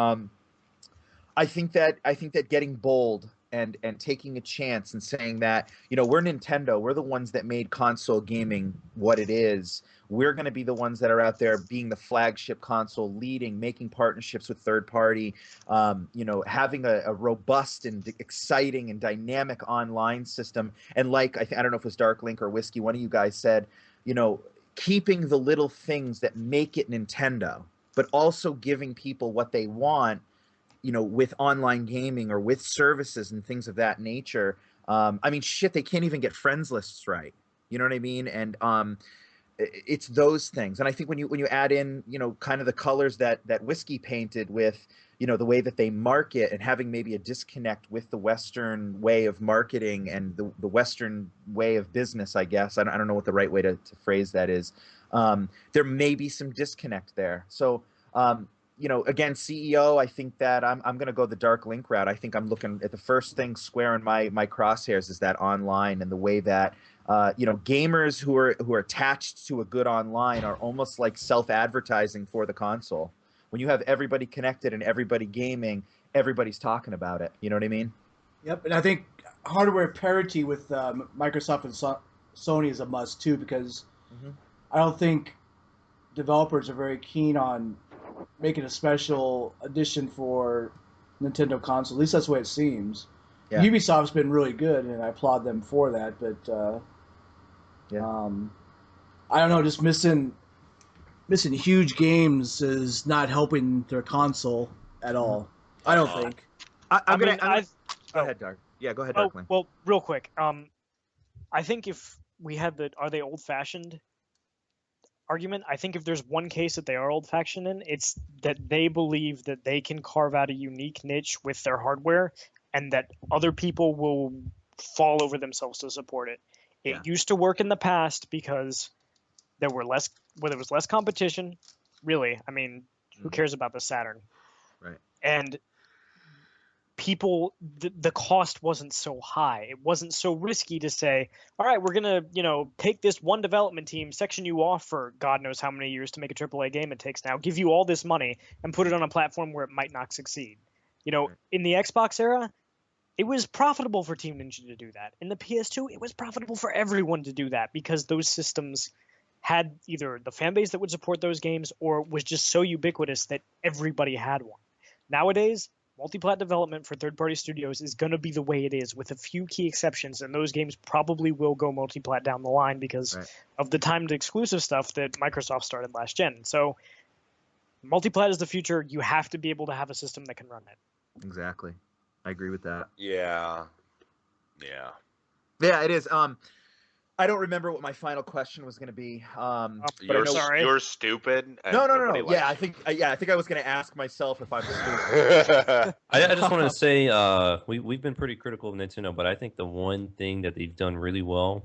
I think that getting bold and taking a chance and saying that, we're Nintendo, we're the ones that made console gaming what it is. We're going to be the ones that are out there being the flagship console, leading, making partnerships with third party, having a robust and exciting and dynamic online system. And like, I don't know if it was Darklink or Whiskey, one of you guys said, keeping the little things that make it Nintendo, but also giving people what they want, with online gaming or with services and things of that nature. Shit, they can't even get friends lists right. You know what I mean? And it's those things. And I think when you add in, kind of the colors that Whiskey painted with, the way that they market and having maybe a disconnect with the Western way of marketing and the Western way of business, I guess. I don't know what the right way to phrase that is. There may be some disconnect there. So, again, CEO, I think that I'm going to go the Darklink route. I think I'm looking at the first thing square in my crosshairs is that online, and the way that gamers who are attached to a good online are almost like self-advertising for the console. When you have everybody connected and everybody gaming, everybody's talking about it. You know what I mean? Yep, and I think hardware parity with Microsoft and Sony is a must too, because I don't think developers are very keen on making a special edition for Nintendo console. At least that's the way it seems. Yeah. Ubisoft's been really good, and I applaud them for that. But I don't know, just missing huge games is not helping their console at all. I don't think. Go ahead, Dark. Yeah, go ahead, Darkling. Well, real quick. I think if we had are they old-fashioned argument, I think if there's one case that they are old-fashioned in, it's that they believe that they can carve out a unique niche with their hardware, and that other people will fall over themselves to support it. It used to work in the past because there was less competition. Really, who cares about the Saturn? Right. And people, the cost wasn't so high. It wasn't so risky to say, all right, we're gonna take this one development team, section you off for God knows how many years to make a AAA game it takes now, give you all this money, and put it on a platform where it might not succeed. In the Xbox era, it was profitable for Team Ninja to do that. In the PS2, it was profitable for everyone to do that, because those systems had either the fan base that would support those games, or was just so ubiquitous that everybody had one. Nowadays, multi-plat development for third-party studios is going to be the way it is, with a few key exceptions, and those games probably will go multi-plat down the line because of the timed exclusive stuff that Microsoft started last gen. So multi-plat is the future. You have to be able to have a system that can run it. Exactly. I agree with that. Yeah, it is. I don't remember what my final question was going to be. Sorry. You're stupid. No. Yeah, I think I was going to ask myself if I was stupid. I just want to say we've been pretty critical of Nintendo, but I think the one thing that they've done really well,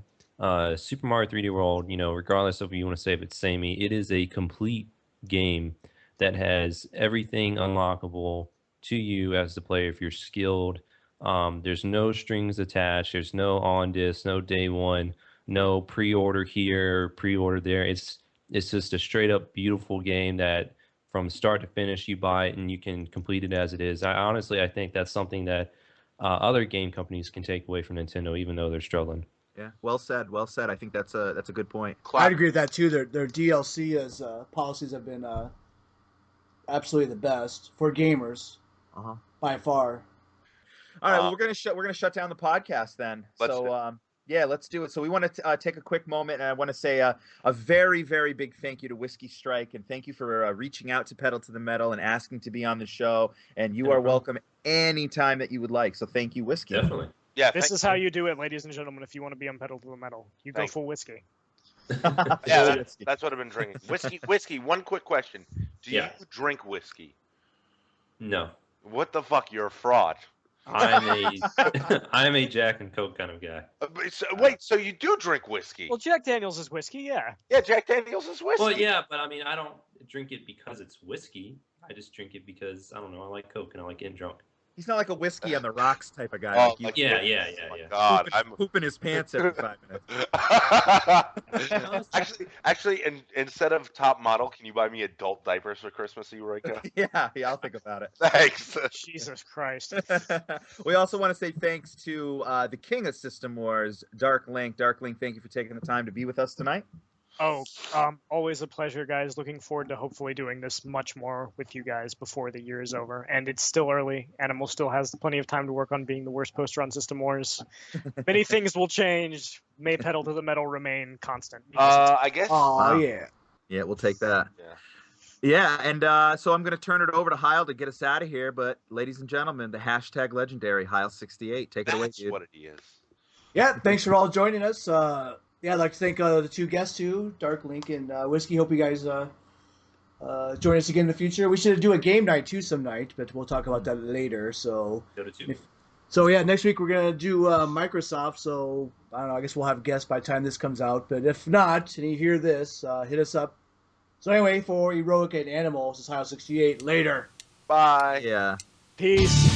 Super Mario 3D World, regardless of what you want to say if it's samey, it is a complete game that has everything unlockable to you as the player if you're skilled. There's no strings attached. There's no on disc, no day one, no pre-order here, pre-order there. It's just a straight up beautiful game that from start to finish you buy it and you can complete it as it is. I think that's something that other game companies can take away from Nintendo, even though they're struggling. Yeah, well said. I think that's a good point. I'd agree with that too. Their DLC policies have been absolutely the best for gamers. By far. All right, well, we're gonna shut down the podcast then. Let's do it. So we want to take a quick moment, and I want to say a very, very big thank you to Whiskeystrike, and thank you for reaching out to Pedal to the Metal and asking to be on the show. And you are welcome anytime that you would like. So thank you, Whiskey. Definitely. Yeah. This is how you do it, ladies and gentlemen. If you want to be on Pedal to the Metal, you go full whiskey. Yeah, that's what I've been drinking. Whiskey. One quick question: do you drink whiskey? No. What the fuck? You're a fraud. I'm a Jack and Coke kind of guy. So you do drink whiskey? Well, Jack Daniels is whiskey, yeah. Yeah, Jack Daniels is whiskey. Well, yeah, but I don't drink it because it's whiskey. I just drink it because I don't know. I like Coke and I like getting drunk. He's not like a whiskey on the rocks type of guy. Oh, like you like- Yeah. Oh my God, pooping his pants every 5 minutes. actually, instead of top model, can you buy me adult diapers for Christmas, Eureka? Yeah, I'll think about it. Thanks. Jesus Christ. We also want to say thanks to the king of System Wars, Darklink. Darklink, thank you for taking the time to be with us tonight. Oh, always a pleasure, guys. Looking forward to hopefully doing this much more with you guys before the year is over. And it's still early. Animal still has plenty of time to work on being the worst poster on System Wars. Many things will change. May Pedal to the Metal remain constant. I guess. Oh Wow. yeah. Yeah, we'll take that. Yeah. Yeah, and so I'm going to turn it over to Heil to get us out of here. But ladies and gentlemen, the hashtag legendary Heil68. Take it away, That's dude. what it is. Yeah, thanks for all joining us. Yeah, I'd like to thank the two guests too, Darklink and Whiskey. Hope you guys join us again in the future. We should do a game night too some night, but we'll talk about that later. So, yeah, next week we're gonna do Microsoft. So I don't know. I guess we'll have guests by the time this comes out. But if not, and you hear this, hit us up. So anyway, for Heroic and Animals, this is Heil68. Later. Bye. Yeah. Peace.